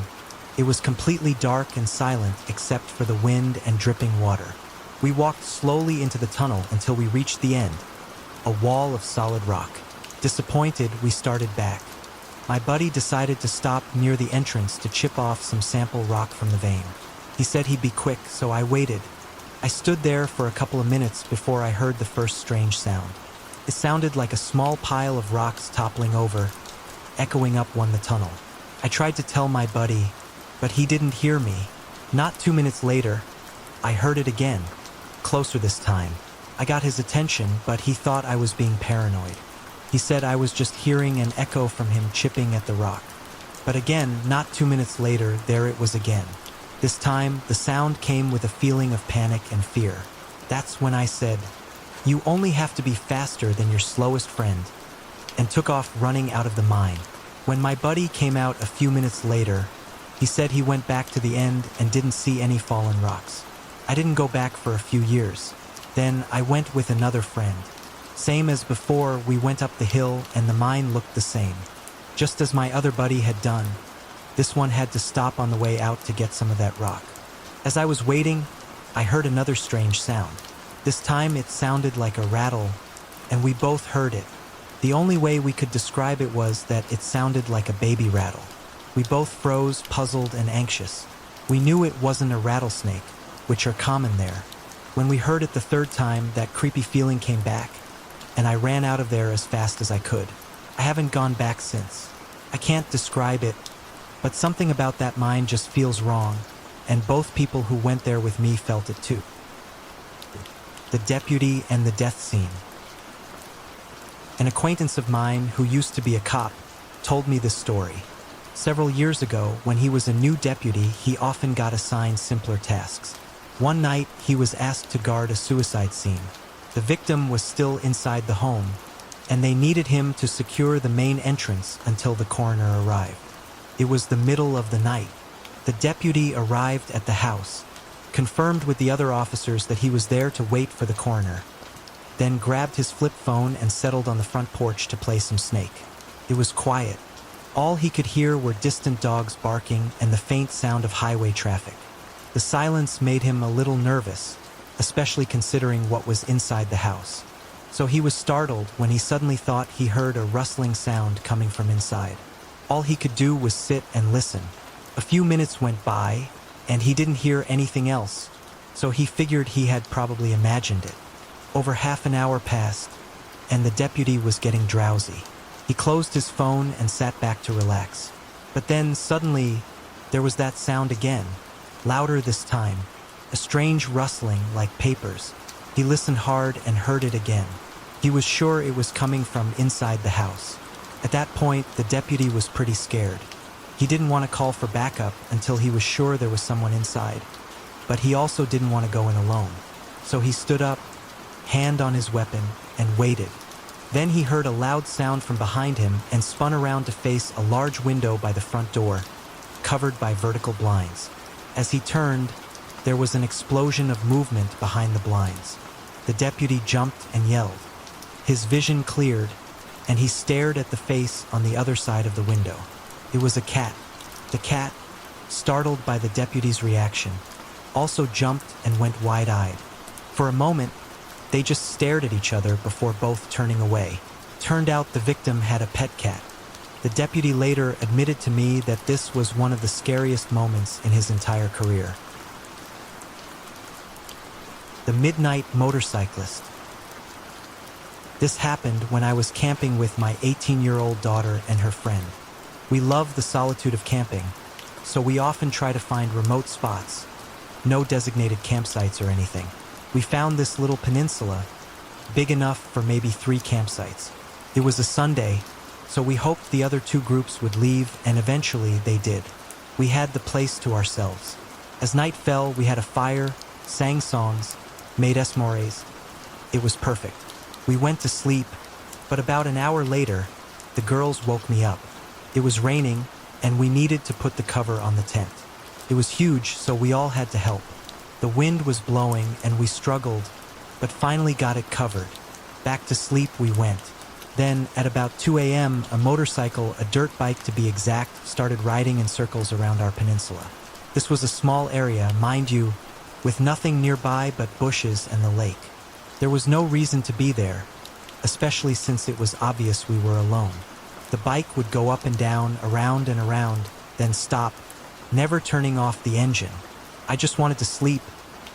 it was completely dark and silent except for the wind and dripping water. We walked slowly into the tunnel until we reached the end, a wall of solid rock. Disappointed, we started back. My buddy decided to stop near the entrance to chip off some sample rock from the vein. He said he'd be quick, so I waited. I stood there for a couple of minutes before I heard the first strange sound. It sounded like a small pile of rocks toppling over, echoing up the tunnel. I tried to tell my buddy, but he didn't hear me. Not 2 minutes later, I heard it again, closer this time. I got his attention, but he thought I was being paranoid. He said I was just hearing an echo from him chipping at the rock. But again, not 2 minutes later, there it was again. This time, the sound came with a feeling of panic and fear. That's when I said, "You only have to be faster than your slowest friend," and took off running out of the mine. When my buddy came out a few minutes later, he said he went back to the end and didn't see any fallen rocks. I didn't go back for a few years. Then I went with another friend. Same as before, we went up the hill and the mine looked the same. Just as my other buddy had done, this one had to stop on the way out to get some of that rock. As I was waiting, I heard another strange sound. This time it sounded like a rattle, and we both heard it. The only way we could describe it was that it sounded like a baby rattle. We both froze, puzzled and anxious. We knew it wasn't a rattlesnake, which are common there. When we heard it the third time, that creepy feeling came back, and I ran out of there as fast as I could. I haven't gone back since. I can't describe it, but something about that mine just feels wrong, and both people who went there with me felt it too. The deputy and the death scene. An acquaintance of mine who used to be a cop told me this story. Several years ago, when he was a new deputy, he often got assigned simpler tasks. One night, he was asked to guard a suicide scene. The victim was still inside the home, and they needed him to secure the main entrance until the coroner arrived. It was the middle of the night. The deputy arrived at the house, confirmed with the other officers that he was there to wait for the coroner, then grabbed his flip phone and settled on the front porch to play some Snake. It was quiet. All he could hear were distant dogs barking and the faint sound of highway traffic. The silence made him a little nervous, especially considering what was inside the house. So he was startled when he suddenly thought he heard a rustling sound coming from inside. All he could do was sit and listen. A few minutes went by, and he didn't hear anything else, so he figured he had probably imagined it. Over half an hour passed, and the deputy was getting drowsy. He closed his phone and sat back to relax. But then, suddenly, there was that sound again, louder this time, a strange rustling like papers. He listened hard and heard it again. He was sure it was coming from inside the house. At that point, the deputy was pretty scared. He didn't want to call for backup until he was sure there was someone inside. But he also didn't want to go in alone. So he stood up, hand on his weapon, and waited. Then he heard a loud sound from behind him and spun around to face a large window by the front door, covered by vertical blinds. As he turned, there was an explosion of movement behind the blinds. The deputy jumped and yelled. His vision cleared, and he stared at the face on the other side of the window. It was a cat. The cat, startled by the deputy's reaction, also jumped and went wide-eyed. For a moment, they just stared at each other before both turning away. Turned out the victim had a pet cat. The deputy later admitted to me that this was one of the scariest moments in his entire career. The Midnight Motorcyclist. This happened when I was camping with my 18-year-old daughter and her friend. We love the solitude of camping, so we often try to find remote spots, no designated campsites or anything. We found this little peninsula, big enough for maybe 3 campsites. It was a Sunday, so we hoped the other 2 groups would leave, and eventually they did. We had the place to ourselves. As night fell, we had a fire, sang songs, made s'mores. It was perfect. We went to sleep, but about an hour later, the girls woke me up. It was raining, and we needed to put the cover on the tent. It was huge, so we all had to help. The wind was blowing, and we struggled, but finally got it covered. Back to sleep we went. Then, at about 2 a.m., a motorcycle, a dirt bike to be exact, started riding in circles around our peninsula. This was a small area, mind you, with nothing nearby but bushes and the lake. There was no reason to be there, especially since it was obvious we were alone. The bike would go up and down, around and around, then stop, never turning off the engine. I just wanted to sleep,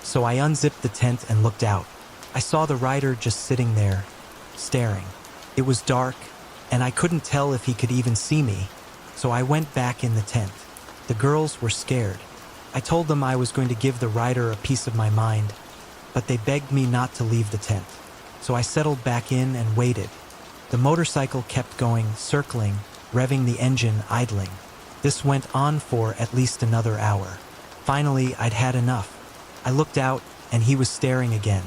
so I unzipped the tent and looked out. I saw the rider just sitting there, staring. It was dark, and I couldn't tell if he could even see me, so I went back in the tent. The girls were scared. I told them I was going to give the rider a piece of my mind, but they begged me not to leave the tent. So I settled back in and waited. The motorcycle kept going, circling, revving the engine, idling. This went on for at least another hour. Finally, I'd had enough. I looked out, and he was staring again.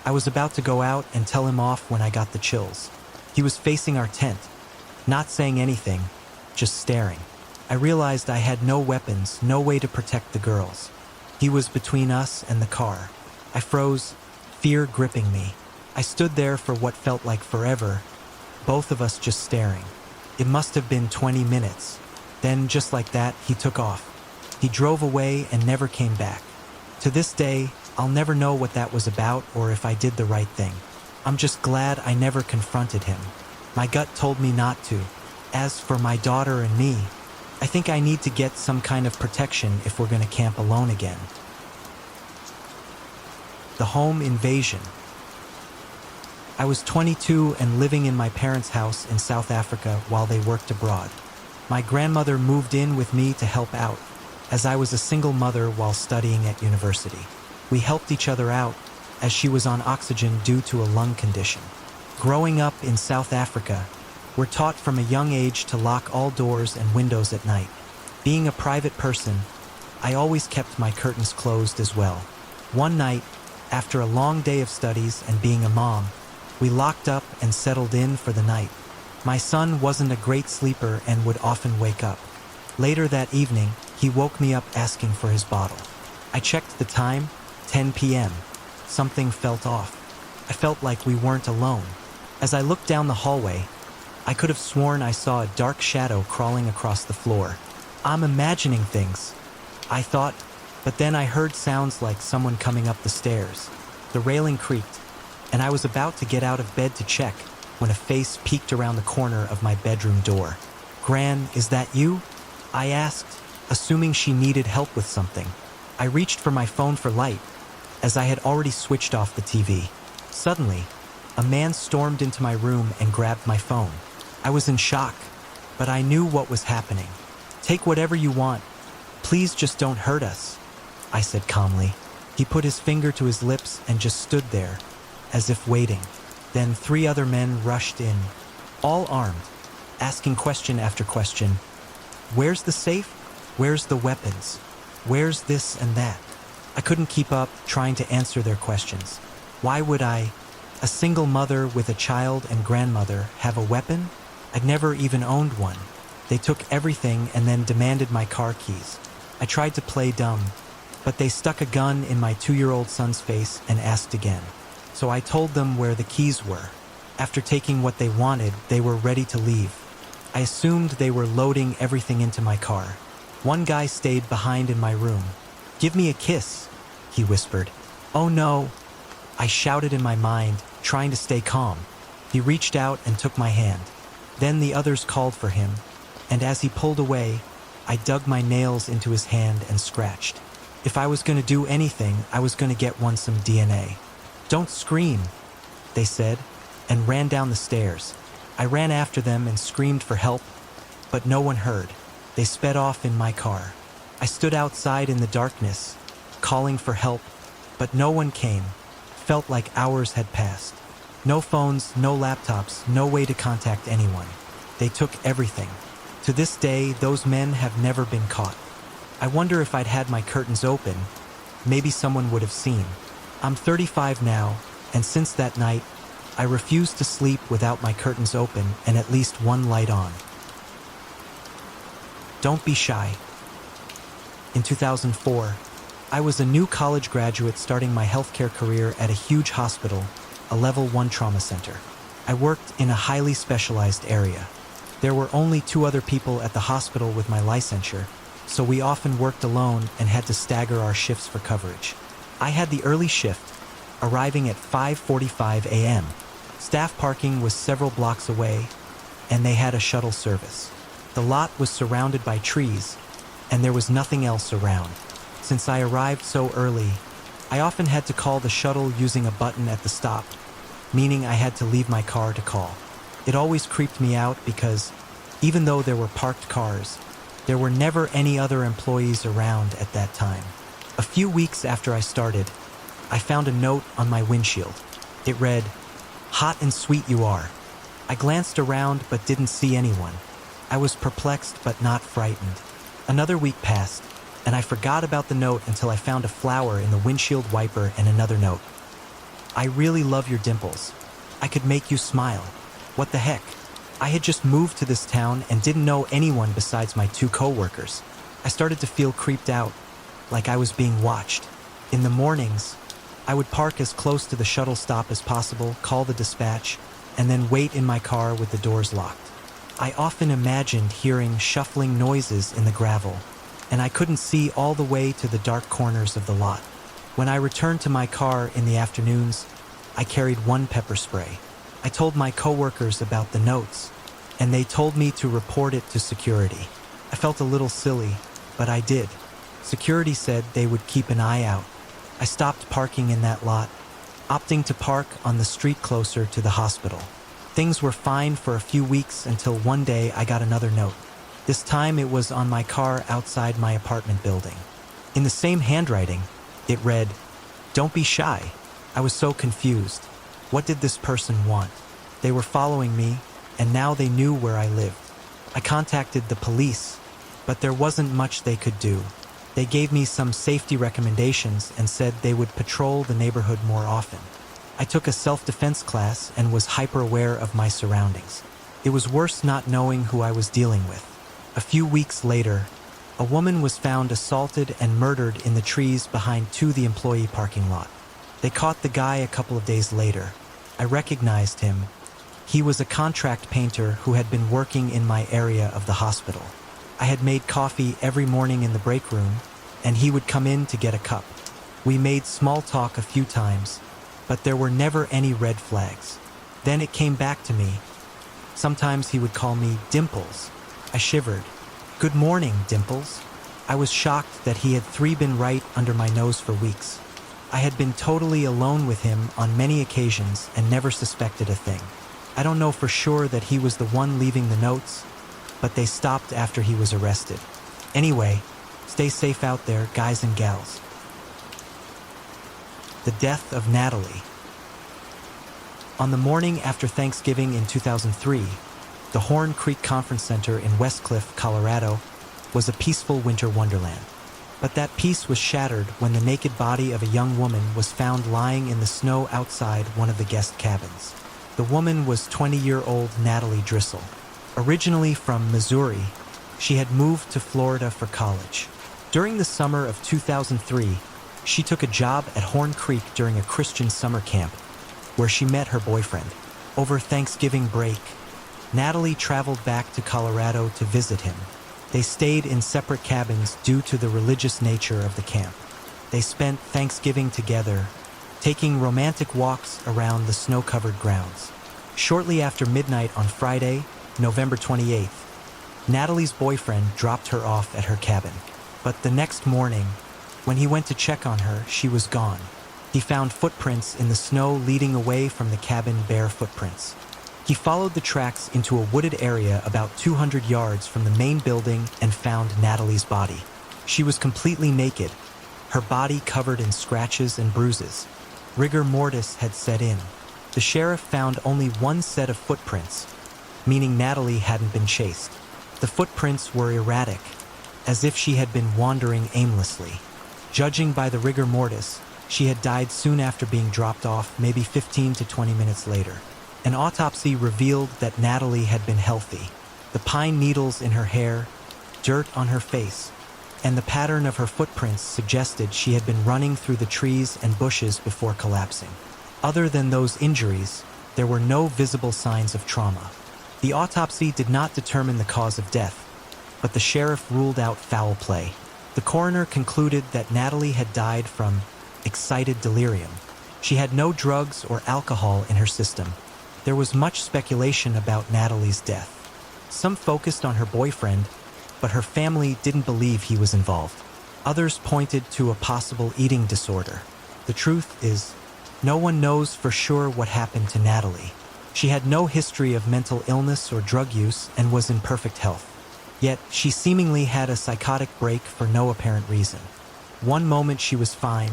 I was about to go out and tell him off when I got the chills. He was facing our tent, not saying anything, just staring. I realized I had no weapons, no way to protect the girls. He was between us and the car. I froze, fear gripping me. I stood there for what felt like forever, both of us just staring. It must have been 20 minutes. Then, just like that, he took off. He drove away and never came back. To this day, I'll never know what that was about or if I did the right thing. I'm just glad I never confronted him. My gut told me not to. As for my daughter and me, I think I need to get some kind of protection if we're gonna camp alone again. The home invasion. I was 22 and living in my parents' house in South Africa while they worked abroad. My grandmother moved in with me to help out, as I was a single mother while studying at university. We helped each other out, as she was on oxygen due to a lung condition. Growing up in South Africa, we're taught from a young age to lock all doors and windows at night. Being a private person, I always kept my curtains closed as well. One night, after a long day of studies and being a mom, we locked up and settled in for the night. My son wasn't a great sleeper and would often wake up. Later that evening, he woke me up asking for his bottle. I checked the time, 10 p.m. Something felt off. I felt like we weren't alone. As I looked down the hallway, I could have sworn I saw a dark shadow crawling across the floor. I'm imagining things, I thought, but then I heard sounds like someone coming up the stairs. The railing creaked, and I was about to get out of bed to check when a face peeked around the corner of my bedroom door. "Gran, is that you?" I asked, assuming she needed help with something. I reached for my phone for light, as I had already switched off the TV. Suddenly, a man stormed into my room and grabbed my phone. I was in shock, but I knew what was happening. "Take whatever you want. Please just don't hurt us," I said calmly. He put his finger to his lips and just stood there, as if waiting. Then 3 other men rushed in, all armed, asking question after question. "Where's the safe? Where's the weapons? Where's this and that?" I couldn't keep up trying to answer their questions. Why would I, a single mother with a child and grandmother, have a weapon? I'd never even owned one. They took everything and then demanded my car keys. I tried to play dumb, but they stuck a gun in my 2-year-old son's face and asked again. So I told them where the keys were. After taking what they wanted, they were ready to leave. I assumed they were loading everything into my car. One guy stayed behind in my room. "Give me a kiss," he whispered. "Oh no," I shouted in my mind, trying to stay calm. He reached out and took my hand. Then the others called for him, and as he pulled away, I dug my nails into his hand and scratched. If I was going to do anything, I was going to get some DNA. "Don't scream," they said, and ran down the stairs. I ran after them and screamed for help, but no one heard. They sped off in my car. I stood outside in the darkness, calling for help, but no one came. Felt like hours had passed. No phones, no laptops, no way to contact anyone. They took everything. To this day, those men have never been caught. I wonder if I'd had my curtains open, maybe someone would have seen. I'm 35 now, and since that night, I refuse to sleep without my curtains open and at least one light on. Don't be shy. In 2004, I was a new college graduate starting my healthcare career at a huge hospital, a level 1 trauma center. I worked in a highly specialized area. There were only 2 other people at the hospital with my licensure, so we often worked alone and had to stagger our shifts for coverage. I had the early shift, arriving at 5:45 a.m. Staff parking was several blocks away, and they had a shuttle service. The lot was surrounded by trees, and there was nothing else around. Since I arrived so early, I often had to call the shuttle using a button at the stop, meaning I had to leave my car to call. It always creeped me out because, even though there were parked cars, there were never any other employees around at that time. A few weeks after I started, I found a note on my windshield. It read, "Hot and sweet you are." I glanced around but didn't see anyone. I was perplexed but not frightened. Another week passed, and I forgot about the note until I found a flower in the windshield wiper and another note. "I really love your dimples. I could make you smile." What the heck? I had just moved to this town and didn't know anyone besides my 2 coworkers. I started to feel creeped out, like I was being watched. In the mornings, I would park as close to the shuttle stop as possible, call the dispatch, and then wait in my car with the doors locked. I often imagined hearing shuffling noises in the gravel, and I couldn't see all the way to the dark corners of the lot. When I returned to my car in the afternoons, I carried 1 pepper spray. I told my coworkers about the notes, and they told me to report it to security. I felt a little silly, but I did. Security said they would keep an eye out. I stopped parking in that lot, opting to park on the street closer to the hospital. Things were fine for a few weeks until one day I got another note. This time it was on my car outside my apartment building. In the same handwriting, it read, "Don't be shy." I was so confused. What did this person want? They were following me, and now they knew where I lived. I contacted the police, but there wasn't much they could do. They gave me some safety recommendations and said they would patrol the neighborhood more often. I took a self-defense class and was hyper-aware of my surroundings. It was worse not knowing who I was dealing with. A few weeks later, a woman was found assaulted and murdered in the trees behind the employee parking lot. They caught the guy a couple of days later. I recognized him. He was a contract painter who had been working in my area of the hospital. I had made coffee every morning in the break room, and he would come in to get a cup. We made small talk a few times, but there were never any red flags. Then it came back to me. Sometimes he would call me Dimples. I shivered. "Good morning, Dimples." I was shocked that he had been right under my nose for weeks. I had been totally alone with him on many occasions and never suspected a thing. I don't know for sure that he was the one leaving the notes, but they stopped after he was arrested. Anyway, stay safe out there, guys and gals. The death of Natalie. On the morning after Thanksgiving in 2003, the Horn Creek Conference Center in Westcliff, Colorado, was a peaceful winter wonderland. But that peace was shattered when the naked body of a young woman was found lying in the snow outside one of the guest cabins. The woman was 20-year-old Natalie Drissel. Originally from Missouri, she had moved to Florida for college. During the summer of 2003, she took a job at Horn Creek during a Christian summer camp, where she met her boyfriend. Over Thanksgiving break, Natalie traveled back to Colorado to visit him. They stayed in separate cabins due to the religious nature of the camp. They spent Thanksgiving together, taking romantic walks around the snow-covered grounds. Shortly after midnight on Friday, November 28th, Natalie's boyfriend dropped her off at her cabin. But the next morning, when he went to check on her, she was gone. He found footprints in the snow leading away from the cabin, bare footprints. He followed the tracks into a wooded area about 200 yards from the main building and found Natalie's body. She was completely naked, her body covered in scratches and bruises. Rigor mortis had set in. The sheriff found only one set of footprints, meaning Natalie hadn't been chased. The footprints were erratic, as if she had been wandering aimlessly. Judging by the rigor mortis, she had died soon after being dropped off, maybe 15 to 20 minutes later. An autopsy revealed that Natalie had been healthy. The pine needles in her hair, dirt on her face, and the pattern of her footprints suggested she had been running through the trees and bushes before collapsing. Other than those injuries, there were no visible signs of trauma. The autopsy did not determine the cause of death, but the sheriff ruled out foul play. The coroner concluded that Natalie had died from excited delirium. She had no drugs or alcohol in her system. There was much speculation about Natalie's death. Some focused on her boyfriend, but her family didn't believe he was involved. Others pointed to a possible eating disorder. The truth is, no one knows for sure what happened to Natalie. She had no history of mental illness or drug use and was in perfect health. Yet, she seemingly had a psychotic break for no apparent reason. One moment she was fine,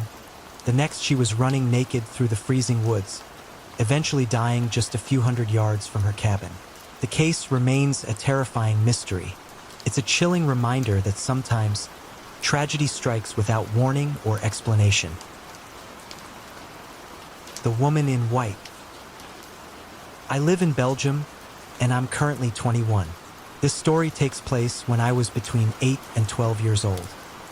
the next she was running naked through the freezing woods, eventually dying just a few hundred yards from her cabin. The case remains a terrifying mystery. It's a chilling reminder that sometimes tragedy strikes without warning or explanation. The woman in white. I live in Belgium, and I'm currently 21. This story takes place when I was between 8 and 12 years old.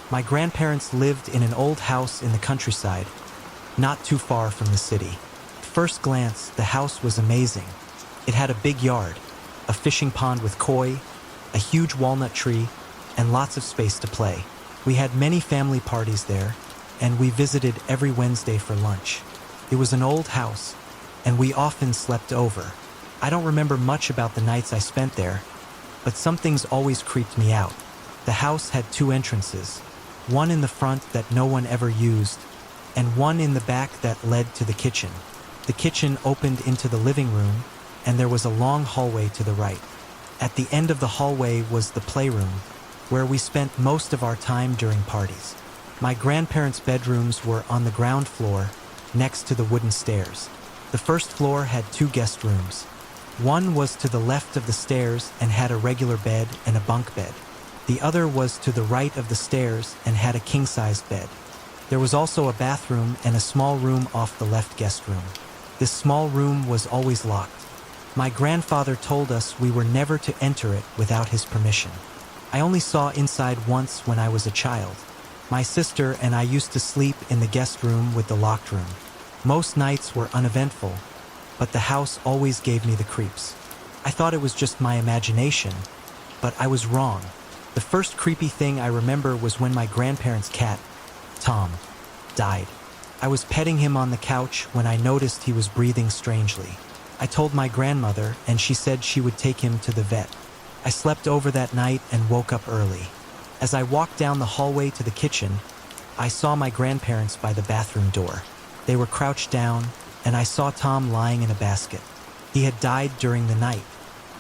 My grandparents lived in an old house in the countryside, not too far from the city. At first glance, the house was amazing. It had a big yard, a fishing pond with koi, a huge walnut tree, and lots of space to play. We had many family parties there, and we visited every Wednesday for lunch. It was an old house, and we often slept over. I don't remember much about the nights I spent there, but some things always creeped me out. The house had two entrances, one in the front that no one ever used, and one in the back that led to the kitchen. The kitchen opened into the living room, and there was a long hallway to the right. At the end of the hallway was the playroom, where we spent most of our time during parties. My grandparents' bedrooms were on the ground floor, next to the wooden stairs. The first floor had two guest rooms. One was to the left of the stairs and had a regular bed and a bunk bed. The other was to the right of the stairs and had a king-sized bed. There was also a bathroom and a small room off the left guest room. This small room was always locked. My grandfather told us we were never to enter it without his permission. I only saw inside once when I was a child. My sister and I used to sleep in the guest room with the locked room. Most nights were uneventful, but the house always gave me the creeps. I thought it was just my imagination, but I was wrong. The first creepy thing I remember was when my grandparents' cat, Tom, died. I was petting him on the couch when I noticed he was breathing strangely. I told my grandmother, and she said she would take him to the vet. I slept over that night and woke up early. As I walked down the hallway to the kitchen, I saw my grandparents by the bathroom door. They were crouched down, and I saw Tom lying in a basket. He had died during the night.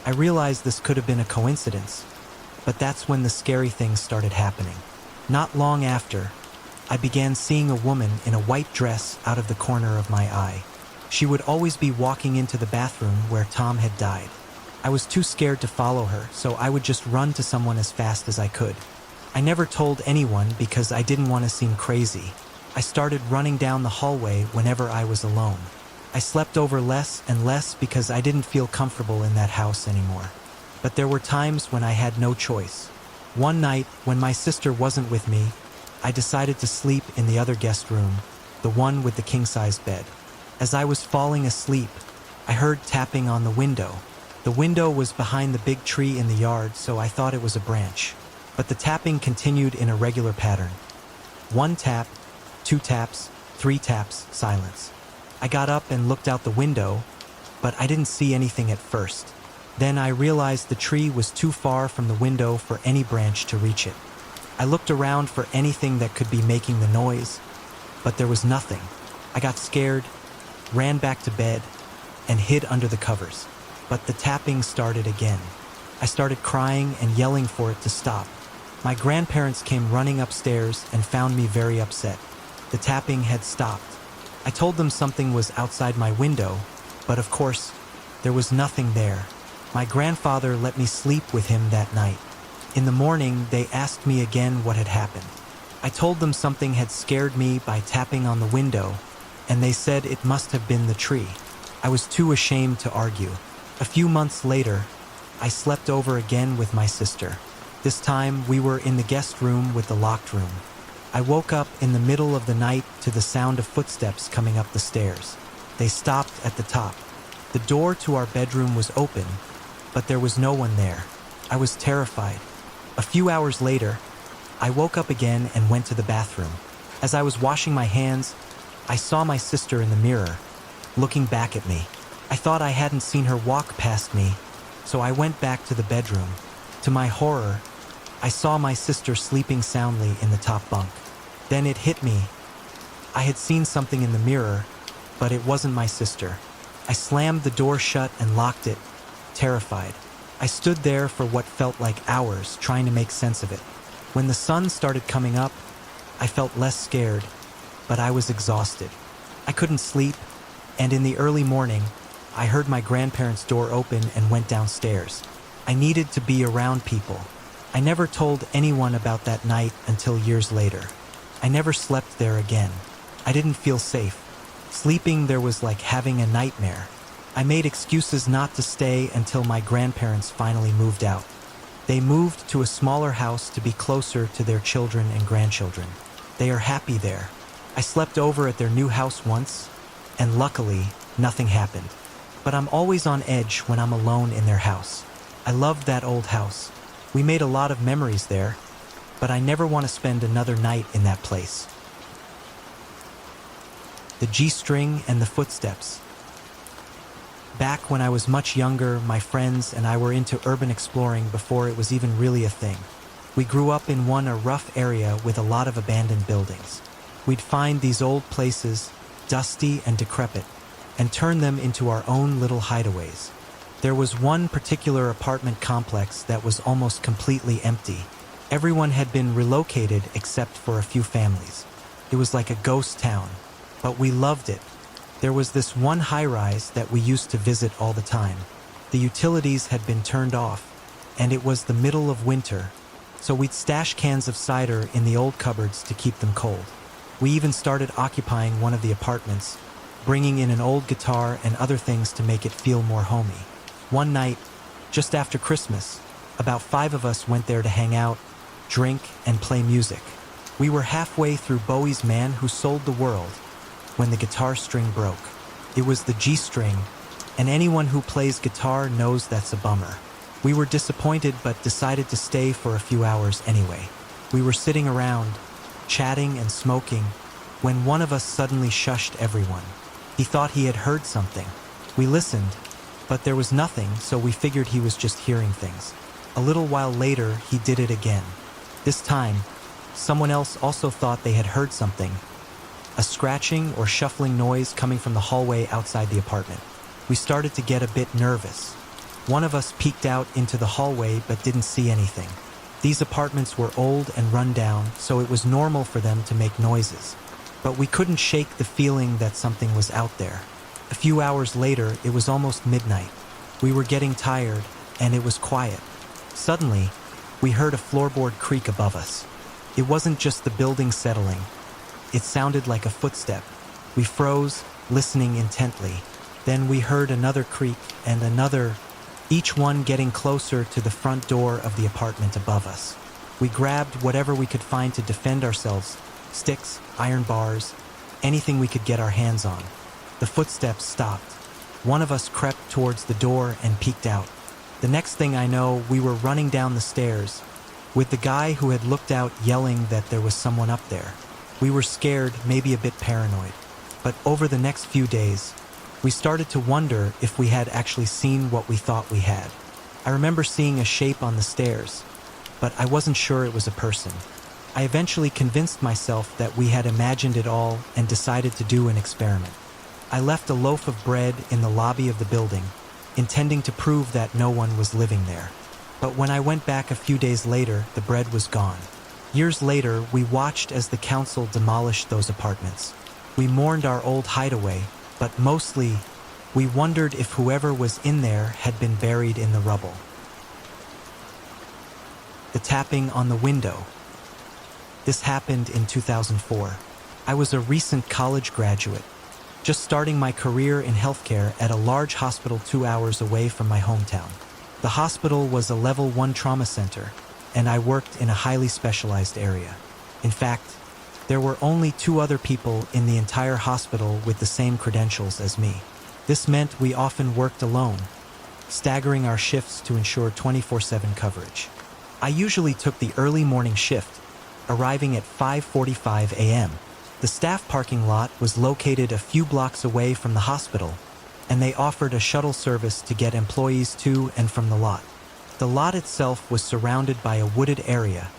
I realized this could have been a coincidence, but that's when the scary things started happening. Not long after, I began seeing a woman in a white dress out of the corner of my eye. She would always be walking into the bathroom where Tom had died. I was too scared to follow her, so I would just run to someone as fast as I could. I never told anyone because I didn't want to seem crazy. I started running down the hallway whenever I was alone. I slept over less and less because I didn't feel comfortable in that house anymore. But there were times when I had no choice. One night, when my sister wasn't with me, I decided to sleep in the other guest room, the one with the king-size bed. As I was falling asleep, I heard tapping on the window. The window was behind the big tree in the yard, so I thought it was a branch. But the tapping continued in a regular pattern. One tap, two taps, three taps, silence. I got up and looked out the window, but I didn't see anything at first. Then I realized the tree was too far from the window for any branch to reach it. I looked around for anything that could be making the noise, but there was nothing. I got scared, ran back to bed, and hid under the covers. But the tapping started again. I started crying and yelling for it to stop. My grandparents came running upstairs and found me very upset. The tapping had stopped. I told them something was outside my window, but of course, there was nothing there. My grandfather let me sleep with him that night. In the morning, they asked me again what had happened. I told them something had scared me by tapping on the window, and they said it must have been the tree. I was too ashamed to argue. A few months later, I slept over again with my sister. This time, we were in the guest room with the locked room. I woke up in the middle of the night to the sound of footsteps coming up the stairs. They stopped at the top. The door to our bedroom was open, but there was no one there. I was terrified. A few hours later, I woke up again and went to the bathroom. As I was washing my hands, I saw my sister in the mirror, looking back at me. I thought I hadn't seen her walk past me, so I went back to the bedroom. To my horror, I saw my sister sleeping soundly in the top bunk. Then it hit me. I had seen something in the mirror, but it wasn't my sister. I slammed the door shut and locked it, terrified. I stood there for what felt like hours, trying to make sense of it. When the sun started coming up, I felt less scared, but I was exhausted. I couldn't sleep, and in the early morning, I heard my grandparents' door open and went downstairs. I needed to be around people. I never told anyone about that night until years later. I never slept there again. I didn't feel safe. Sleeping there was like having a nightmare. I made excuses not to stay until my grandparents finally moved out. They moved to a smaller house to be closer to their children and grandchildren. They are happy there. I slept over at their new house once, and luckily, nothing happened. But I'm always on edge when I'm alone in their house. I loved that old house. We made a lot of memories there, but I never want to spend another night in that place. The G-string and the footsteps. Back when I was much younger, my friends and I were into urban exploring before it was even really a thing. We grew up in a rough area with a lot of abandoned buildings. We'd find these old places, dusty and decrepit, and turn them into our own little hideaways. There was one particular apartment complex that was almost completely empty. Everyone had been relocated except for a few families. It was like a ghost town, but we loved it. There was this one high-rise that we used to visit all the time. The utilities had been turned off, and it was the middle of winter, so we'd stash cans of cider in the old cupboards to keep them cold. We even started occupying one of the apartments, bringing in an old guitar and other things to make it feel more homey. One night, just after Christmas, about 5 of us went there to hang out, drink, and play music. We were halfway through Bowie's Man Who Sold the World when the guitar string broke. It was the G string, and anyone who plays guitar knows that's a bummer. We were disappointed but decided to stay for a few hours anyway. We were sitting around, chatting and smoking, when one of us suddenly shushed everyone. He thought he had heard something. We listened, but there was nothing, so we figured he was just hearing things. A little while later, he did it again. This time, someone else also thought they had heard something, a scratching or shuffling noise coming from the hallway outside the apartment. We started to get a bit nervous. One of us peeked out into the hallway but didn't see anything. These apartments were old and run down, so it was normal for them to make noises. But we couldn't shake the feeling that something was out there. A few hours later, it was almost midnight. We were getting tired, and it was quiet. Suddenly, we heard a floorboard creak above us. It wasn't just the building settling. It sounded like a footstep. We froze, listening intently. Then we heard another creak and another, each one getting closer to the front door of the apartment above us. We grabbed whatever we could find to defend ourselves, sticks, iron bars, anything we could get our hands on. The footsteps stopped. One of us crept towards the door and peeked out. The next thing I know, we were running down the stairs, with the guy who had looked out yelling that there was someone up there. We were scared, maybe a bit paranoid. But over the next few days, we started to wonder if we had actually seen what we thought we had. I remember seeing a shape on the stairs, but I wasn't sure it was a person. I eventually convinced myself that we had imagined it all and decided to do an experiment. I left a loaf of bread in the lobby of the building, intending to prove that no one was living there. But when I went back a few days later, the bread was gone. Years later, we watched as the council demolished those apartments. We mourned our old hideaway, but mostly, we wondered if whoever was in there had been buried in the rubble. The tapping on the window. This happened in 2004. I was a recent college graduate, just starting my career in healthcare at a large hospital 2 hours away from my hometown. The hospital was a level 1 trauma center, and I worked in a highly specialized area. In fact, there were only 2 other people in the entire hospital with the same credentials as me. This meant we often worked alone, staggering our shifts to ensure 24/7 coverage. I usually took the early morning shift, arriving at 5:45 a.m. The staff parking lot was located a few blocks away from the hospital, and they offered a shuttle service to get employees to and from the lot. The lot itself was surrounded by a wooded area,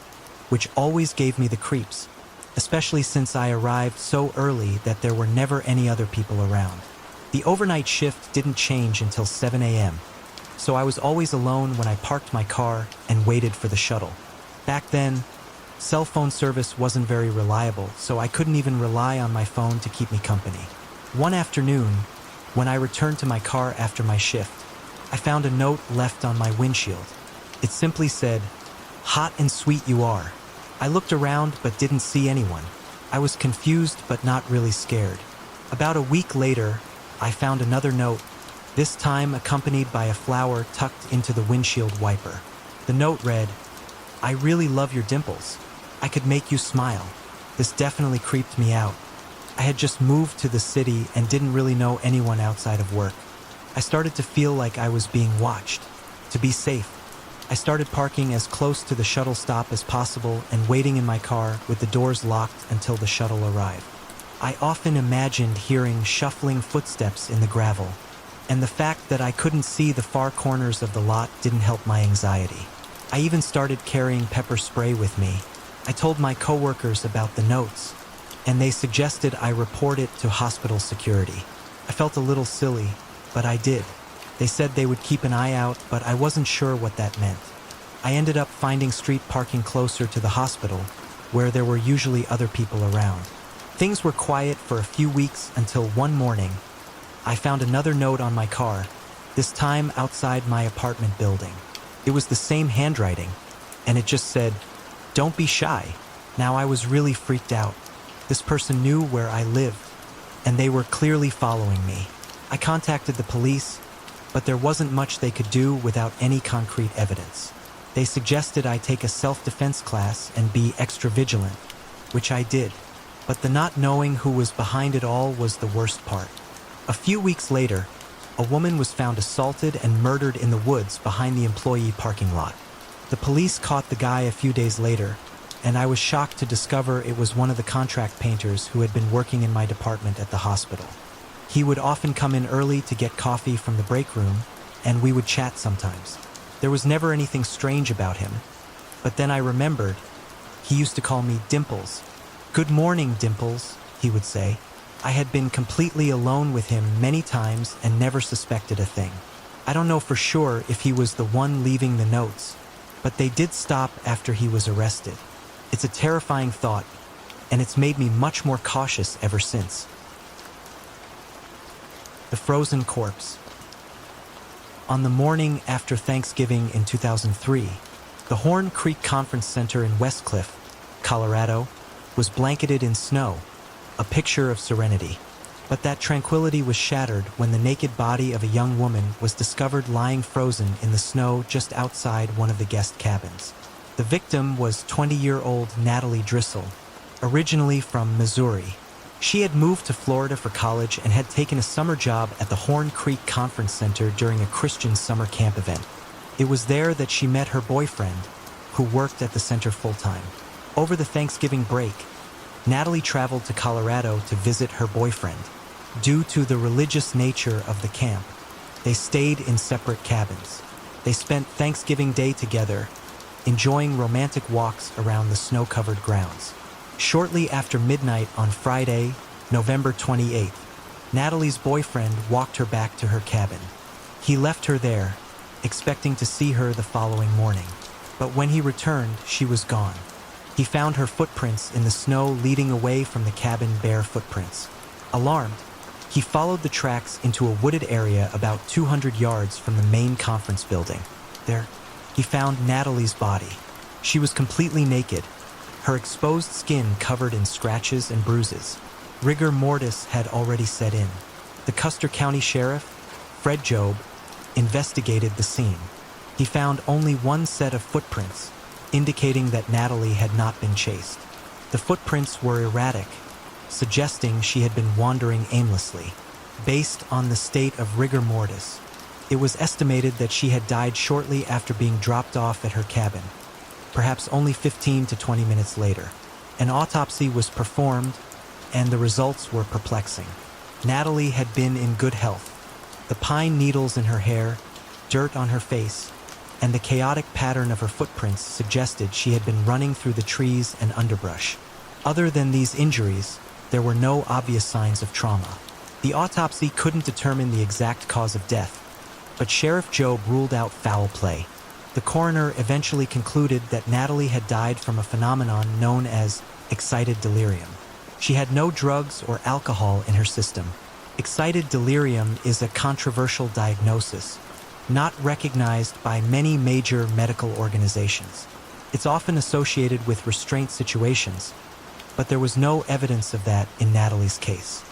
which always gave me the creeps, especially since I arrived so early that there were never any other people around. The overnight shift didn't change until 7 a.m., so I was always alone when I parked my car and waited for the shuttle. Back then, cell phone service wasn't very reliable, so I couldn't even rely on my phone to keep me company. One afternoon, when I returned to my car after my shift, I found a note left on my windshield. It simply said, "Hot and sweet you are." I looked around but didn't see anyone. I was confused but not really scared. About a week later, I found another note, this time accompanied by a flower tucked into the windshield wiper. The note read, "I really love your dimples. I could make you smile." This definitely creeped me out. I had just moved to the city and didn't really know anyone outside of work. I started to feel like I was being watched. To be safe, I started parking as close to the shuttle stop as possible and waiting in my car with the doors locked until the shuttle arrived. I often imagined hearing shuffling footsteps in the gravel, and the fact that I couldn't see the far corners of the lot didn't help my anxiety. I even started carrying pepper spray with me. I told my coworkers about the notes, and they suggested I report it to hospital security. I felt a little silly, but I did. They said they would keep an eye out, but I wasn't sure what that meant. I ended up finding street parking closer to the hospital, where there were usually other people around. Things were quiet for a few weeks until one morning, I found another note on my car, this time outside my apartment building. It was the same handwriting, and it just said, "Don't be shy." Now I was really freaked out. This person knew where I lived, and they were clearly following me. I contacted the police, but there wasn't much they could do without any concrete evidence. They suggested I take a self-defense class and be extra vigilant, which I did. But the not knowing who was behind it all was the worst part. A few weeks later, a woman was found assaulted and murdered in the woods behind the employee parking lot. The police caught the guy a few days later, and I was shocked to discover it was one of the contract painters who had been working in my department at the hospital. He would often come in early to get coffee from the break room, and we would chat sometimes. There was never anything strange about him, but then I remembered he used to call me Dimples. "Good morning, Dimples," he would say. I had been completely alone with him many times and never suspected a thing. I don't know for sure if he was the one leaving the notes, but they did stop after he was arrested. It's a terrifying thought, and it's made me much more cautious ever since. The frozen corpse. On the morning after Thanksgiving in 2003, the Horn Creek Conference Center in Westcliff, Colorado, was blanketed in snow, a picture of serenity. But that tranquility was shattered when the naked body of a young woman was discovered lying frozen in the snow just outside one of the guest cabins. The victim was 20-year-old Natalie Drissel, originally from Missouri. She had moved to Florida for college and had taken a summer job at the Horn Creek Conference Center during a Christian summer camp event. It was there that she met her boyfriend, who worked at the center full-time. Over the Thanksgiving break, Natalie traveled to Colorado to visit her boyfriend. Due to the religious nature of the camp, they stayed in separate cabins. They spent Thanksgiving Day together, enjoying romantic walks around the snow-covered grounds. Shortly after midnight on Friday, November 28th, Natalie's boyfriend walked her back to her cabin. He left her there, expecting to see her the following morning. But when he returned, she was gone. He found her footprints in the snow leading away from the cabin, bare footprints. Alarmed, he followed the tracks into a wooded area about 200 yards from the main conference building. There, he found Natalie's body. She was completely naked, her exposed skin covered in scratches and bruises. Rigor mortis had already set in. The Custer County Sheriff, Fred Jobe, investigated the scene. He found only one set of footprints, indicating that Natalie had not been chased. The footprints were erratic, suggesting she had been wandering aimlessly. Based on the state of rigor mortis, it was estimated that she had died shortly after being dropped off at her cabin, perhaps only 15 to 20 minutes later. An autopsy was performed, and the results were perplexing. Natalie had been in good health. The pine needles in her hair, dirt on her face, and the chaotic pattern of her footprints suggested she had been running through the trees and underbrush. Other than these injuries, there were no obvious signs of trauma. The autopsy couldn't determine the exact cause of death, but Sheriff Jobe ruled out foul play. The coroner eventually concluded that Natalie had died from a phenomenon known as excited delirium. She had no drugs or alcohol in her system. Excited delirium is a controversial diagnosis, not recognized by many major medical organizations. It's often associated with restraint situations, but there was no evidence of that in Natalie's case.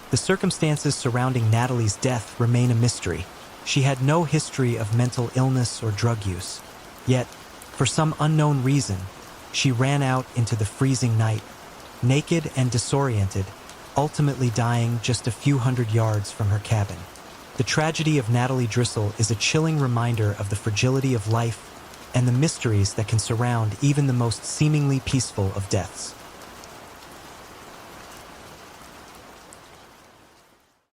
The circumstances surrounding Natalie's death remain a mystery. She had no history of mental illness or drug use. Yet, for some unknown reason, she ran out into the freezing night, naked and disoriented, ultimately dying just a few hundred yards from her cabin. The tragedy of Natalie Drissel is a chilling reminder of the fragility of life and the mysteries that can surround even the most seemingly peaceful of deaths.